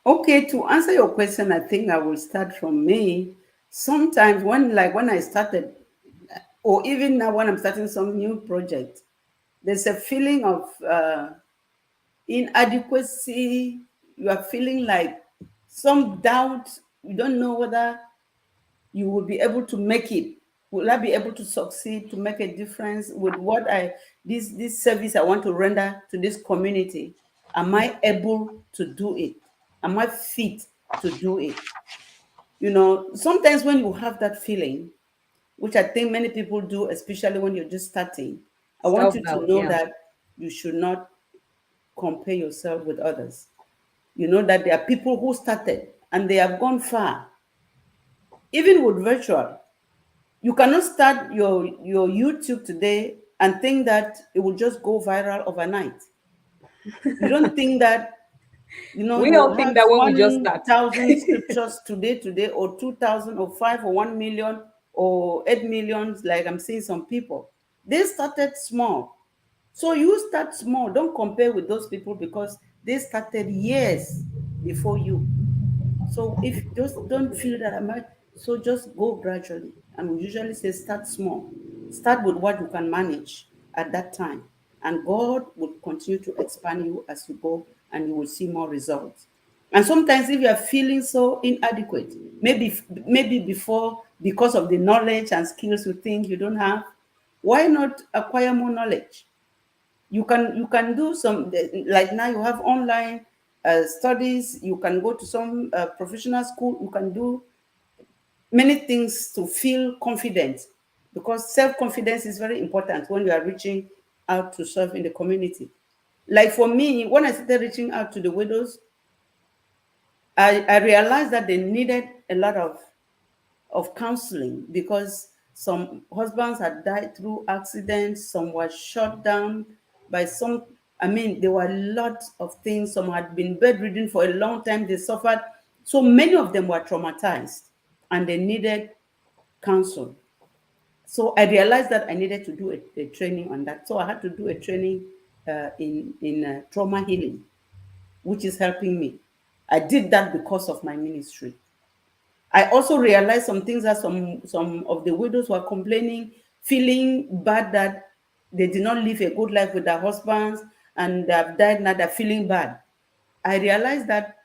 Okay, to answer your question, I think I will start from me. Sometimes when I started, or even now when I'm starting some new project, there's a feeling of inadequacy. You are feeling like some doubt. You don't know whether you will be able to make it. Will I be able to succeed to make a difference with what this service I want to render to this community? Am I able to do it? Am I fit to do it? Sometimes when you have that feeling, which I think many people do, especially when you're just starting, I want Self you to doubt, know yeah. that you should not compare yourself with others. You know that there are people who started and they have gone far, even with virtual. You cannot start your YouTube today and think that it will just go viral overnight. You don't think that We you all will think have that when we just start. 1,000 scriptures today, or 2,000 or 5 or 1 million or 8 million, like I'm seeing some people. They started small. So you start small. Don't compare with those people because they started years before you. So if just don't feel that I'm right, so just go gradually. And we usually say start small. Start with what you can manage at that time. And God will continue to expand you as you go and you will see more results. And sometimes if you are feeling so inadequate, maybe before because of the knowledge and skills you think you don't have, Why not acquire more knowledge? You can do some, like now you have online studies. You can go to some professional school. You can do many things to feel confident, because self-confidence is very important when you are reaching out to serve in the community. Like for me, when I started reaching out to the widows, I realized that they needed a lot of counseling, because some husbands had died through accidents, some were shot down by some, I mean, there were lots of things. Some had been bedridden for a long time, they suffered. So many of them were traumatized and they needed counsel. So I realized that I needed to do a training on that. So I had to do a training in trauma healing, which is helping me. I did that because of my ministry. I also realized some things, that some of the widows were complaining, feeling bad that they did not live a good life with their husbands and they have died, now they're feeling bad. I realized that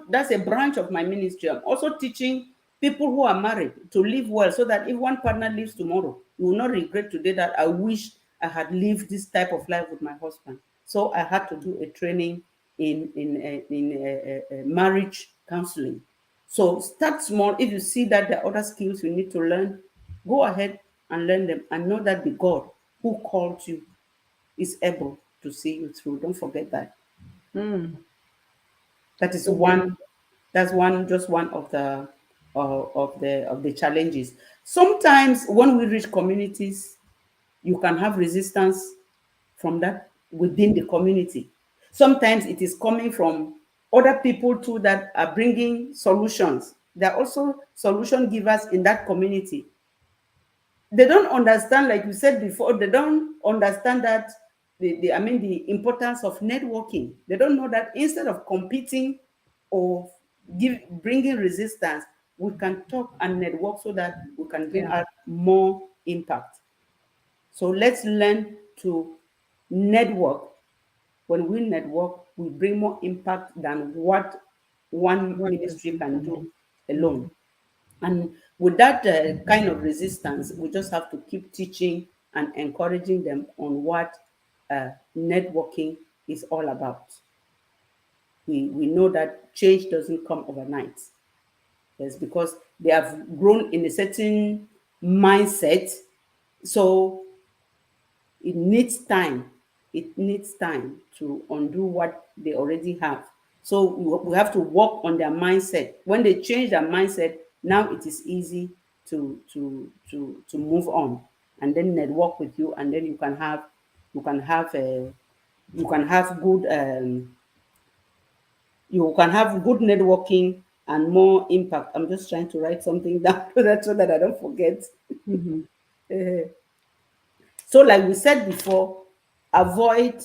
that's a branch of my ministry. I'm also teaching people who are married to live well, so that if one partner leaves tomorrow, you will not regret today that I wish I had lived this type of life with my husband. So I had to do a training in marriage counseling. So start small. If you see that there are other skills you need to learn, go ahead and learn them, and know that the God who called you is able to see you through. Don't forget that. That is one. That's one. Just one of the challenges. Sometimes when we reach communities, you can have resistance from that within the community. Sometimes it is coming from other people too that are bringing solutions. There are also solution givers in that community. They don't understand, like you said before, they don't understand that I mean, the importance of networking. They don't know that instead of competing or bringing resistance, we can talk and network so that we can bring Yeah. out more impact. So let's learn to network. When we network, we bring more impact than what one One ministry person can can do do. alone. And with that kind of resistance, we just have to keep teaching and encouraging them on what networking is all about. We know that change doesn't come overnight. Yes, because they have grown in a certain mindset. So it needs time. It needs time to undo what they already have. So we have to work on their mindset. When they change their mindset, now it is easy to move on, and then network with you, and then you can have a you can have good you can have good networking and more impact. I'm just trying to write something down so that I don't forget. Mm-hmm. So, like we said before, avoid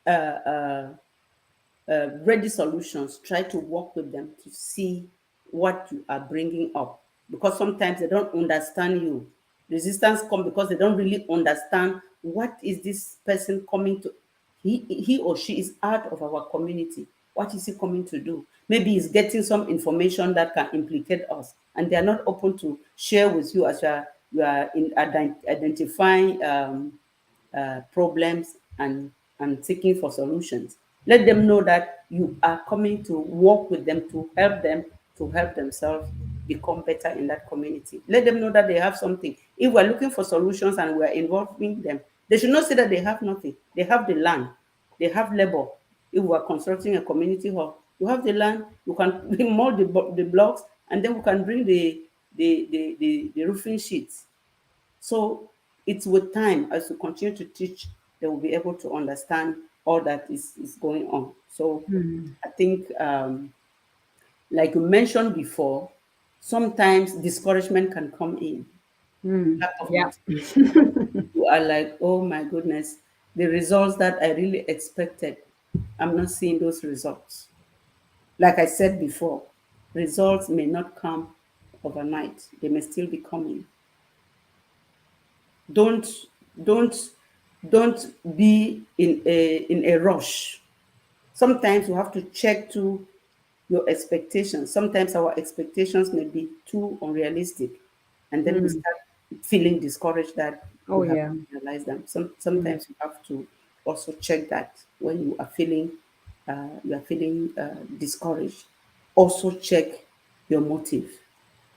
uh, uh, ready solutions. Try to work with them to see what you are bringing up, because sometimes they don't understand you. Resistance comes because they don't really understand what is this person coming to. He or she is out of our community. What is he coming to do? Maybe he's getting some information that can implicate us, and they are not open to share with you as you are identifying problems and seeking for solutions. Let them know that you are coming to work with them to help themselves become better in that community. Let them know that they have something. If we're looking for solutions and we're involving them, they should not say that they have nothing. They have the land, they have labor. If we're constructing a community hall, you have the land, you can mold the blocks, and then we can bring the roofing sheets. So it's with time, as you continue to teach, they will be able to understand all that is going on. So I think, like you mentioned before, sometimes discouragement can come in, lack of Yeah. motivation. You are like, oh my goodness, the results that I really expected, I'm not seeing those results. Like I said before, results may not come overnight, they may still be coming. Don't don't don't be in a rush. Sometimes you have to check to your expectations. Sometimes our expectations may be too unrealistic, and then we start feeling discouraged that Oh, We have yeah. to realize them. Mm. Sometimes you have to also check that when you are feeling discouraged. Also check your motive,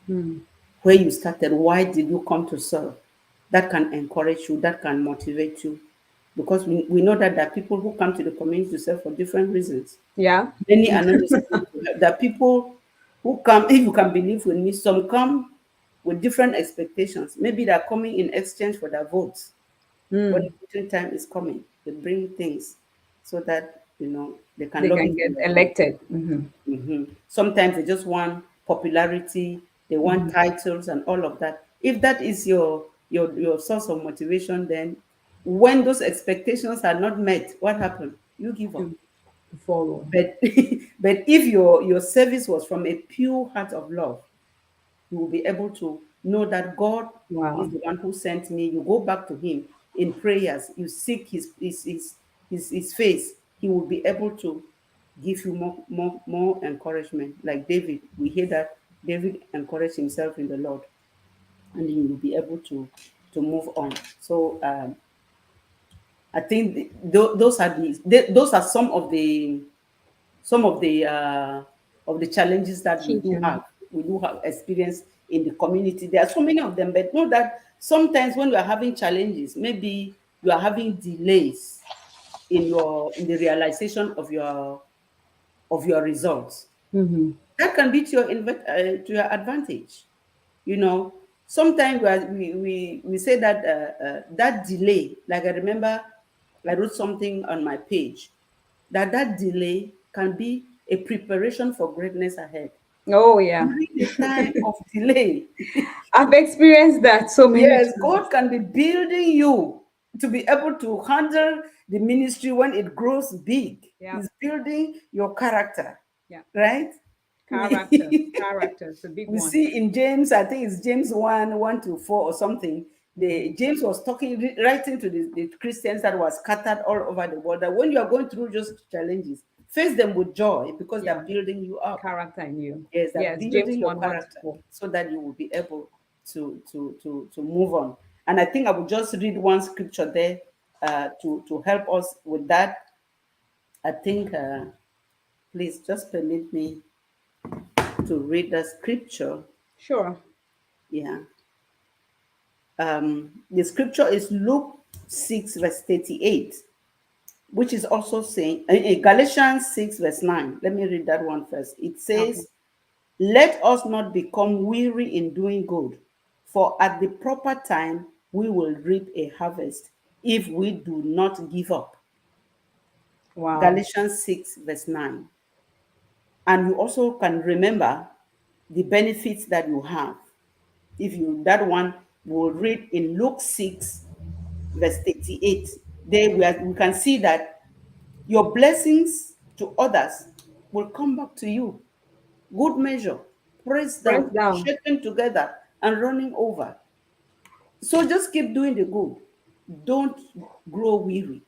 Mm. where you started. Why did you come to serve? That can encourage you. That can motivate you, because we know that there are people who come to the community to serve for different reasons. Yeah. Many are not just coming to help. There are people who come, if you can believe with me, some come with different expectations. Maybe they're coming in exchange for their votes. When Mm. the voting time is coming, they bring things so that they can They lobby can for get your vote. elected. Hmm. Sometimes they just want popularity, they want Hmm. titles and all of that. If that is your source of motivation, then when those expectations are not met, what happened? You give up. To follow. But but if your service was from a pure heart of love, you will be able to know that God is Wow. the one who sent me. You go back to Him in prayers. You seek His face. He will be able to give you more encouragement. Like David, we hear that David encouraged himself in the Lord, and then you will be able to move on. So I think those are some of the challenges that we do Children. have. We do have experience in the community. There are so many of them, but know that sometimes when you are having challenges, maybe you are having delays in the realization of your results. Hmm. That can be to your advantage. You know, sometimes we say that that delay. Like I remember, I wrote something on my page that delay can be a preparation for greatness ahead. Oh, yeah. During the time of delay, I've experienced that so many yes, times. God can be building you to be able to handle the ministry when it grows big. Yeah. He's building your character, Yeah. right? Character. We, Character is a big we one. see in James, I think it's James 1 to 4 or something. Hmm. James was writing to the Christians that were scattered all over the world, that when you are going through just challenges, face them with joy, because they're Yeah. building you up. Character in you. Yes, they're Yes. James building your 1 1 to character 4. so that you will be able to move on. And I think I will just read one scripture there to help us with that. I think, please just permit me to read the scripture. Sure. Yeah. The scripture is Luke 6, verse 38, which is also saying, in Galatians 6, verse 9. Let me read that one first. It Okay. says, let us not become weary in doing good, for at the proper time we will reap a harvest if we do not give up. Wow. Galatians 6, verse 9. And you also can remember the benefits that you have. If you that one will read in Luke 6, verse 38. There we can see that your blessings to others will come back to you. Good measure, pressed Press down, down. shaken together, and running over. So just keep doing the good. Don't grow weary.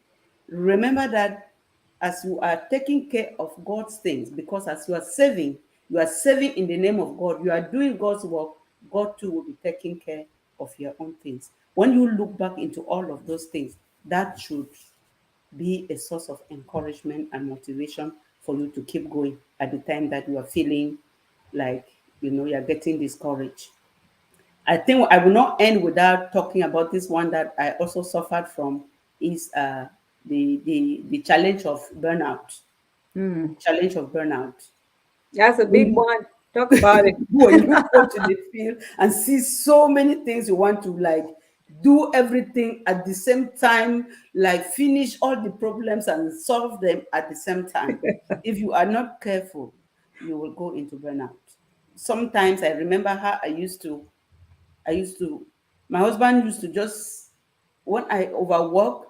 Remember that as you are taking care of God's things, because as you are saving in the name of God, you are doing God's work, God too will be taking care of your own things. When you look back into all of those things, that should be a source of encouragement and motivation for you to keep going at the time that you are feeling like you're getting discouraged. I think I will not end without talking about this one that I also suffered from, is the challenge of burnout. Mm. Challenge of burnout. That's a When big you one. Talk about it. when you go to the field and see so many things you want to, like, do everything at the same time, like finish all the problems and solve them at the same time. If you are not careful, you will go into burnout. Sometimes I remember how I used to, my husband used to just, when I overwork,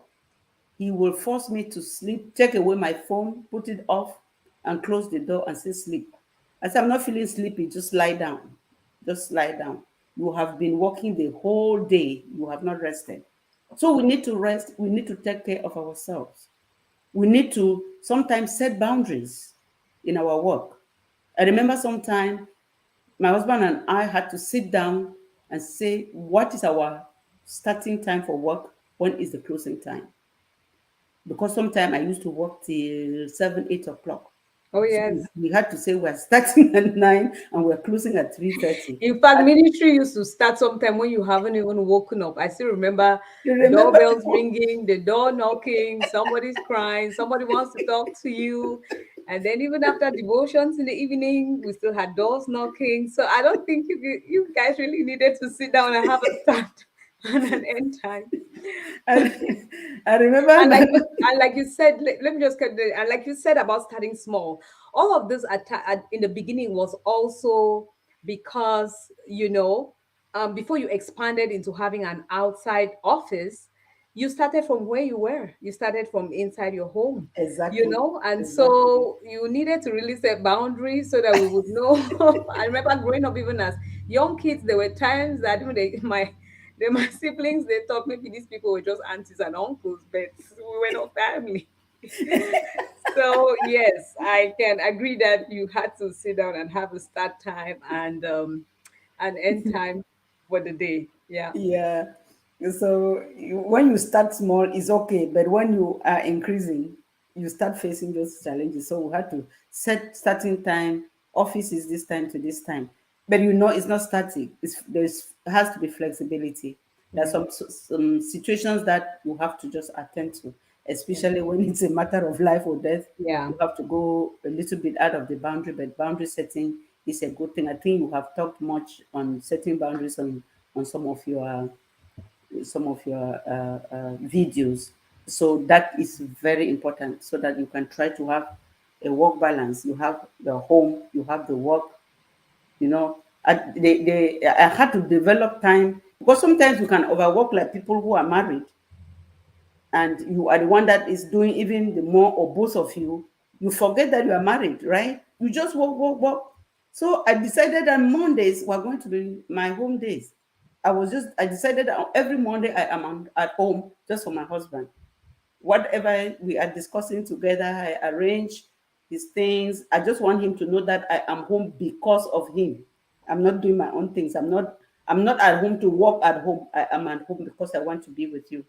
he will force me to sleep, take away my phone, put it off, and close the door and say, sleep. I said, I'm not feeling sleepy, just lie down. Just lie down. You have been working the whole day, you have not rested. So we need to rest, we need to take care of ourselves. We need to sometimes set boundaries in our work. I remember sometime my husband and I had to sit down and say, what is our starting time for work, when is the closing time. Because sometimes I used to work till 7, 8 o'clock. Oh So yes. we had to say we're starting at 9 and we're closing at 3:30. In fact, ministry used to start sometime when you haven't even woken up. I still remember You remember? doorbells ringing, the door knocking, somebody's crying, somebody wants to talk to you. And then even after devotions in the evening, we still had doors knocking. So I don't think you guys really needed to sit down and have a start and an end time. I remember And like that. you, and like you said, let me just cut the, and like you said about starting small, all of this in the beginning was also because before you expanded into having an outside office, you started from where you were. You started from inside your home, Exactly. and Exactly. so you needed to really set boundaries so that we would know. I remember growing up, even as young kids, there were times that even my siblings, they thought maybe these people were just aunties and uncles, but we were not family. So yes, I can agree that you had to sit down and have a start time and an end time for the day. Yeah. Yeah. So when you start small, it's okay, but when you are increasing, you start facing those challenges. So we had to set starting time. Office is this time to this time, but it's not static. There's has to be flexibility. There's Yeah. some situations that you have to just attend to, Yeah. especially when it's a matter of life or death. Yeah. You have to go a little bit out of the boundary, but boundary setting is a good thing. I think you have talked much on setting boundaries on some of your videos. So that is very important so that you can try to have a work balance. You have the home, you have the work, you know. I had to develop time because sometimes you can overwork like people who are married and you are the one that is doing even the more or both of you forget that you are married, right? You just work, work, work. So I decided that Mondays were going to be my home days. I decided that every Monday I am at home just for my husband. Whatever we are discussing together, I arrange his things. I just want him to know that I am home because of him. I'm not doing my own things. I'm not at home to work at home. I am at home because I want to be with you.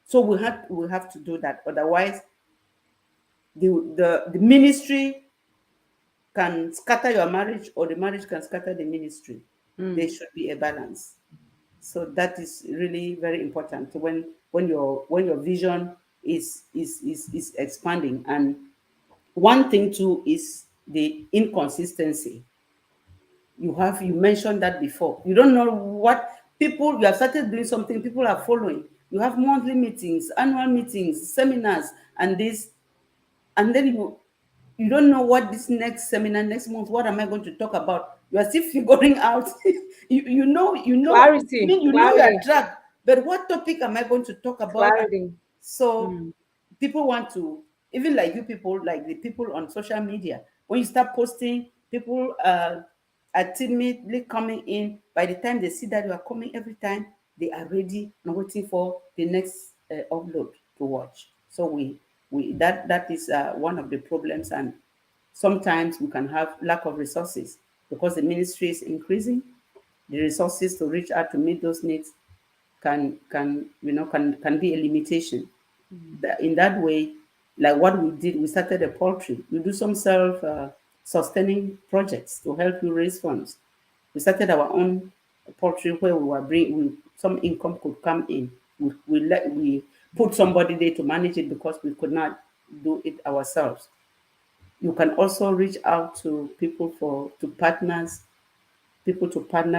So we have to do that. Otherwise, the ministry can scatter your marriage, or the marriage can scatter the ministry. There Mm. should be a balance. So that is really very important when your vision is expanding. And one thing too is the inconsistency. You mentioned that before. You don't know what people, you have started doing something, people are following. You have monthly meetings, annual meetings, seminars, and this, and then you don't know what this next seminar next month, what am I going to talk about. You are still figuring out. I Clarity, mean, you are clarity, track, but what topic am I going to talk about? clarity. So Mm. people want to, even like you people, like the people on social media, when you start posting, people are timidly coming in. By the time they see that you are coming every time, they are ready and waiting for the next upload to watch. So we that is one of the problems. And sometimes we can have lack of resources because the ministry is increasing. The resources to reach out to meet those needs can be a limitation. In that way, like what we did, we started a poultry. We do some self sustaining projects to help you raise funds. We started our own poultry where some income could come in. We put somebody there to manage it because we could not do it ourselves. You can also reach out to people to partner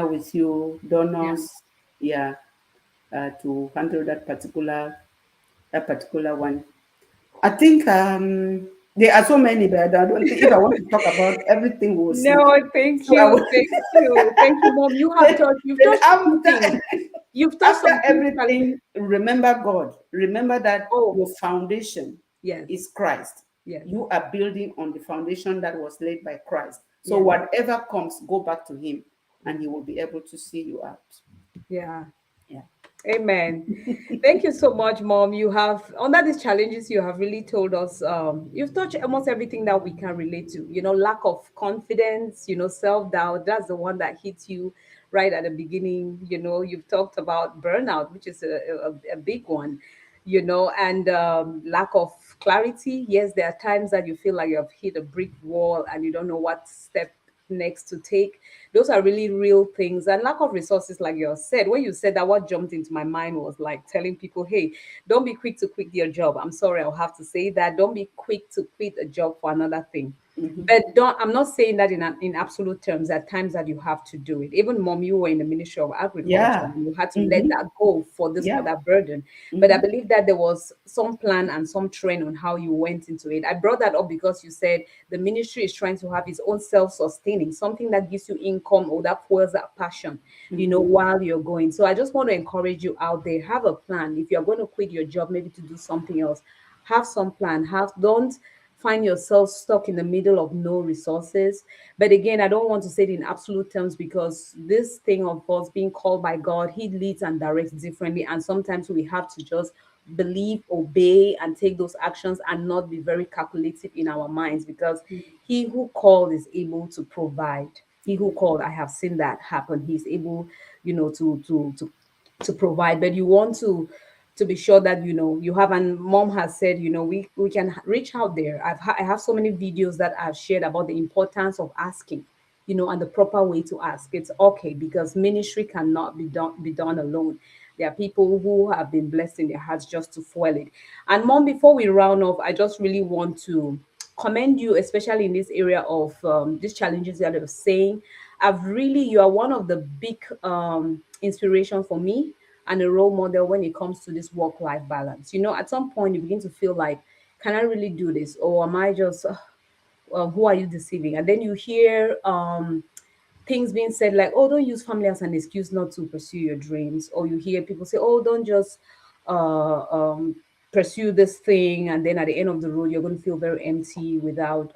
with you, Yeah. donors, yeah, to handle that particular one. I think there are so many, but I don't think if I want to talk about everything, we'll No, sleep. thank So I will. you, thank you, Mom. You've Then touched a few things. after You've touched after some key challenges. everything, remember God. Remember that Oh, your foundation yes, is Christ. yes, You are building on the foundation that was laid by Christ. So yes, whatever comes, go back to Him, and yes, He will be able to see you out. yeah. Yeah. Amen. Thank you so much, Mom. You have, under these challenges, you have really told us, you've touched almost everything that we can relate to. Lack of confidence, self doubt. That's the one that hits you right at the beginning. You've talked about burnout, which is a big one, and lack of clarity. Yes, there are times that you feel like you have hit a brick wall and you don't know what step next to take. Those are really real things. And lack of resources, like you said. When you said that, what jumped into my mind was like telling people, hey, don't be quick to quit your job. I'm sorry, I'll have to say that. Don't be quick to quit a job for another thing. But don't I'm not saying that in absolute terms. At times that you have to do it. Even mom, you were in the Ministry of Agriculture Yeah. and you had to let Mm-hmm. that go for this Yeah. other burden. But I Mm-hmm. believe that there was some plan and some train on how you went into it. I brought that up because you said the ministry is trying to have its own self-sustaining, something that gives you income or that fuels that passion, while you're going. So I just want to encourage you out there, have a plan. If you're going to quit your job, maybe to do something else, have some plan. Don't find yourself stuck in the middle of no resources. But again, I don't want to say it in absolute terms, because this thing of us being called by God, He leads and directs differently. And sometimes we have to just believe, obey, and take those actions and not be very calculative in our minds, because He who called is able to provide. He who called, I have seen that happen. He's able, to provide. But you want to be sure that you have, and mom has said, we can reach out there. I have so many videos that I've shared about the importance of asking, and the proper way to ask. It's okay, because ministry cannot be done alone. There are people who have been blessed in their hearts just to fuel it. And mom, before we round off, I just really want to commend you, especially in this area of these challenges that you're saying. You are one of the big inspiration for me, and a role model when it comes to this work-life balance. At some point you begin to feel like, can I really do this, or am I just who are you deceiving? And then you hear things being said like, oh, don't use family as an excuse not to pursue your dreams. Or you hear people say, oh, don't just uh, um, pursue this thing, and then at the end of the road you're going to feel very empty without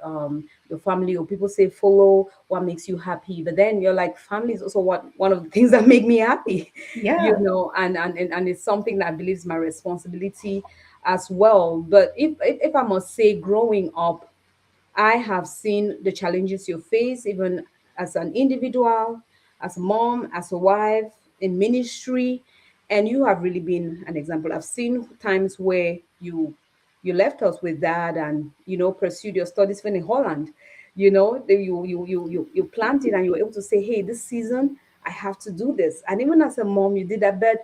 your family. Or people say, follow what makes you happy, but then you're like, family is also one of the things that make me happy. Yeah. And it's something that I believe is my responsibility as well. But if I must say, growing up, I have seen the challenges you face, even as an individual, as a mom, as a wife, in ministry, and you have really been an example. I've seen times where you left us with that, and pursued your studies even in Holland. You planted, and you were able to say, "Hey, this season I have to do this." And even as a mom, you did that. But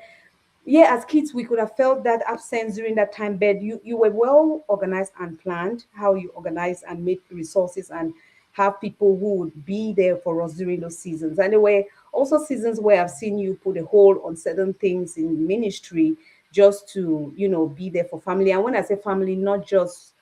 yeah, as kids we could have felt that absence during that time, but you were well organized and planned how you organize and make resources and have people who would be there for us during those seasons. And there were also seasons where I've seen you put a hold on certain things in ministry, just to be there for family. And when I say family, not just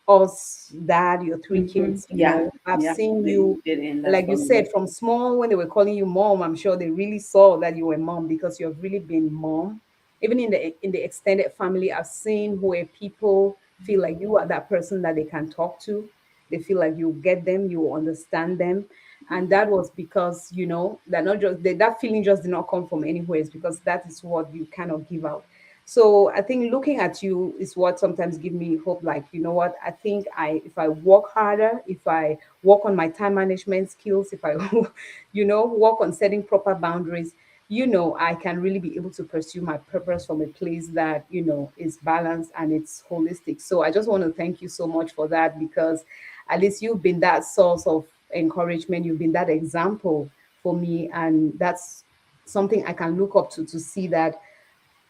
us, dad, your three kids. Yeah. I've Yeah. seen Very, you, very in that like you family. said, from small, when they were calling you mom, I'm sure they really saw that you were mom, because you have really been mom. Even in the extended family, I've seen where people feel like you are that person that they can talk to. They feel like you get them, you understand them. And that was because that not just that feeling just did not come from anywhere. It's because that is what you cannot give out. So I think looking at you is what sometimes give me hope. Like, what, I think if I work harder, if I work on my time management skills, if I work on setting proper boundaries, I can really be able to pursue my purpose from a place that is balanced and it's holistic. So I just want to thank you so much for that, because at least you've been that source of encouragement. You've been that example for me, and that's something I can look up to see that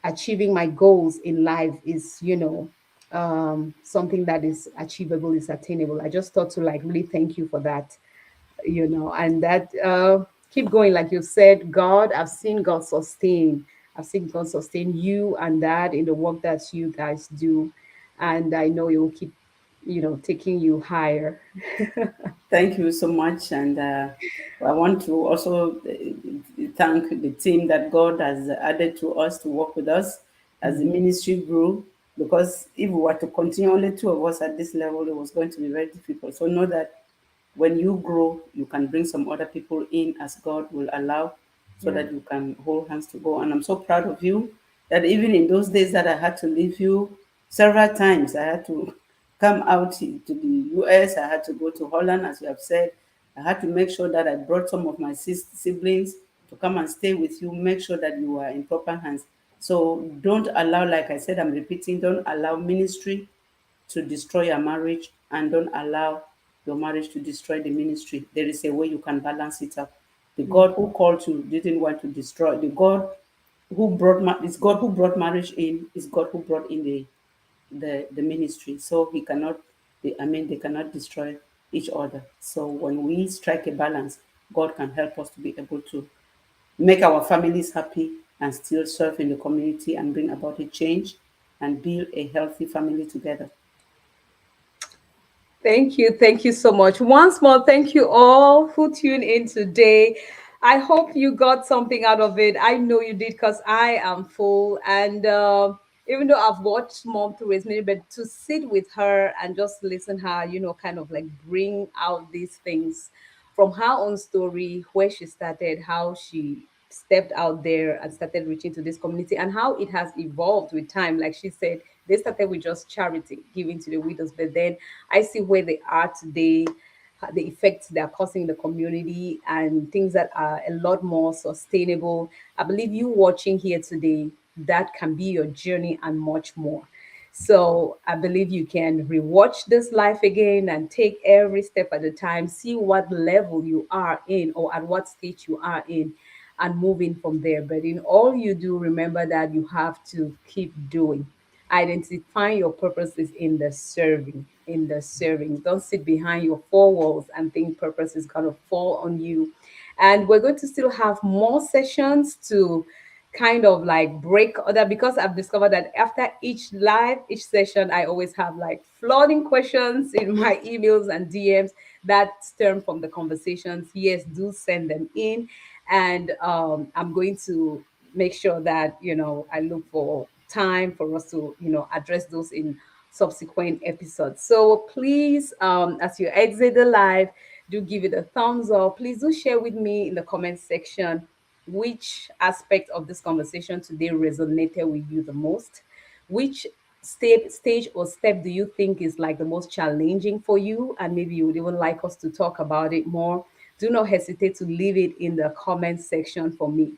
achieving my goals in life is, something that is achievable, is attainable. I just thought to like really thank you for that, and that keep going. Like you said, I've seen God sustain you and that in the work that you guys do. And I know it will keep, taking you higher. Thank you so much. And I want to also thank the team that God has added to us to work with us as the ministry grew. Because if we were to continue only two of us at this level, it was going to be very difficult. So know that when you grow, you can bring some other people in as God will allow, so Yeah. that you can hold hands to go. And I'm so proud of you that even in those days that I had to leave you several times, I had to come out to the US, I had to go to Holland, as you have said. I had to make sure that I brought some of my siblings to come and stay with you, make sure that you are in proper hands. So don't allow, like I said, I'm repeating, don't allow ministry to destroy your marriage, and don't allow your marriage to destroy the ministry. There is a way you can balance it up. The God who called you didn't want to destroy. The God who brought it's God who brought marriage in. Is God who brought in the ministry. So he cannot. They cannot destroy each other. So when we strike a balance, God can help us to be able to make our families happy and still serve in the community and bring about a change and build a healthy family together. Thank you. Thank you so much. Once more, thank you all who tuned in today. I hope you got something out of it. I know you did because I am full. And even though I've watched Mom through his minute, but to sit with her and just listen her, kind of like bring out these things from her own story, where she started, how she stepped out there and started reaching to this community, and how it has evolved with time. Like she said, they started with just charity, giving to the widows, but then I see where they are today, the effects they are causing in the community, and things that are a lot more sustainable. I believe you watching here today, that can be your journey and much more. So I believe you can rewatch this life again and take every step at a time, see what level you are in or at what stage you are in, and moving from there. But in all you do, remember that you have to keep doing. Identifying your purpose is in the serving. In the serving. Don't sit behind your four walls and think purpose is going to fall on you. And we're going to still have more sessions to kind of like break other, because I've discovered that after each session, I always have like flooding questions in my emails and DMs that stem from the conversations. Yes, do send them in. And I'm going to make sure that, I look for time for us to, address those in subsequent episodes. So please, as you exit the live, do give it a thumbs up. Please do share with me in the comment section which aspect of this conversation today resonated with you the most. Which stage or step do you think is like the most challenging for you? And maybe you would even like us to talk about it more. Do not hesitate to leave it in the comment section for me.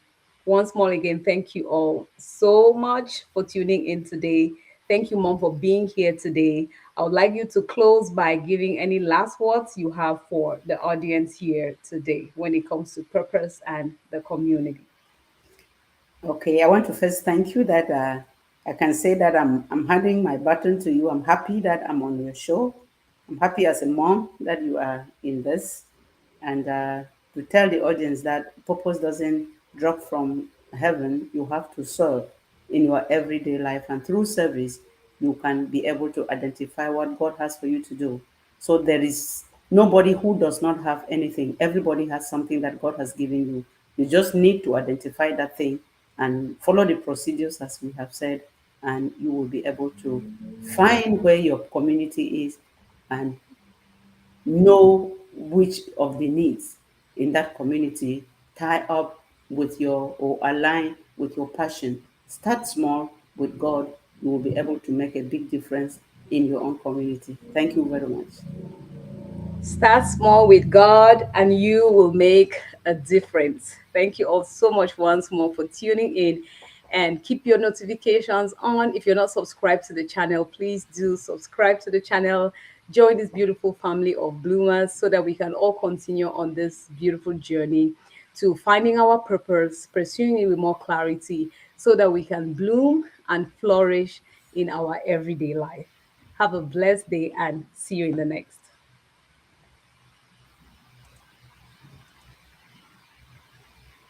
Once more again, thank you all so much for tuning in today. Thank you, Mom, for being here today. I would like you to close by giving any last words you have for the audience here today when it comes to purpose and the community. Okay, I want to first thank you that I can say that I'm handing my baton to you. I'm happy that I'm on your show. I'm happy as a mom that you are in this, and to tell the audience that purpose doesn't drop from heaven. You have to serve in your everyday life, and through service, you can be able to identify what God has for you to do. So there is nobody who does not have anything. Everybody has something that God has given you. You just need to identify that thing and follow the procedures as we have said, and you will be able to find where your community is and know which of the needs in that community tie up with your or align with your passion. Start small with God. You will be able to make a big difference in your own community. Thank you very much. Start small with God and you will make a difference. Thank you all so much once more for tuning in, and keep your notifications on. If you're not subscribed to the channel, please do subscribe to the channel. Join this beautiful family of bloomers so that we can all continue on this beautiful journey to finding our purpose, pursuing it with more clarity so that we can bloom and flourish in our everyday life. Have a blessed day and see you in the next.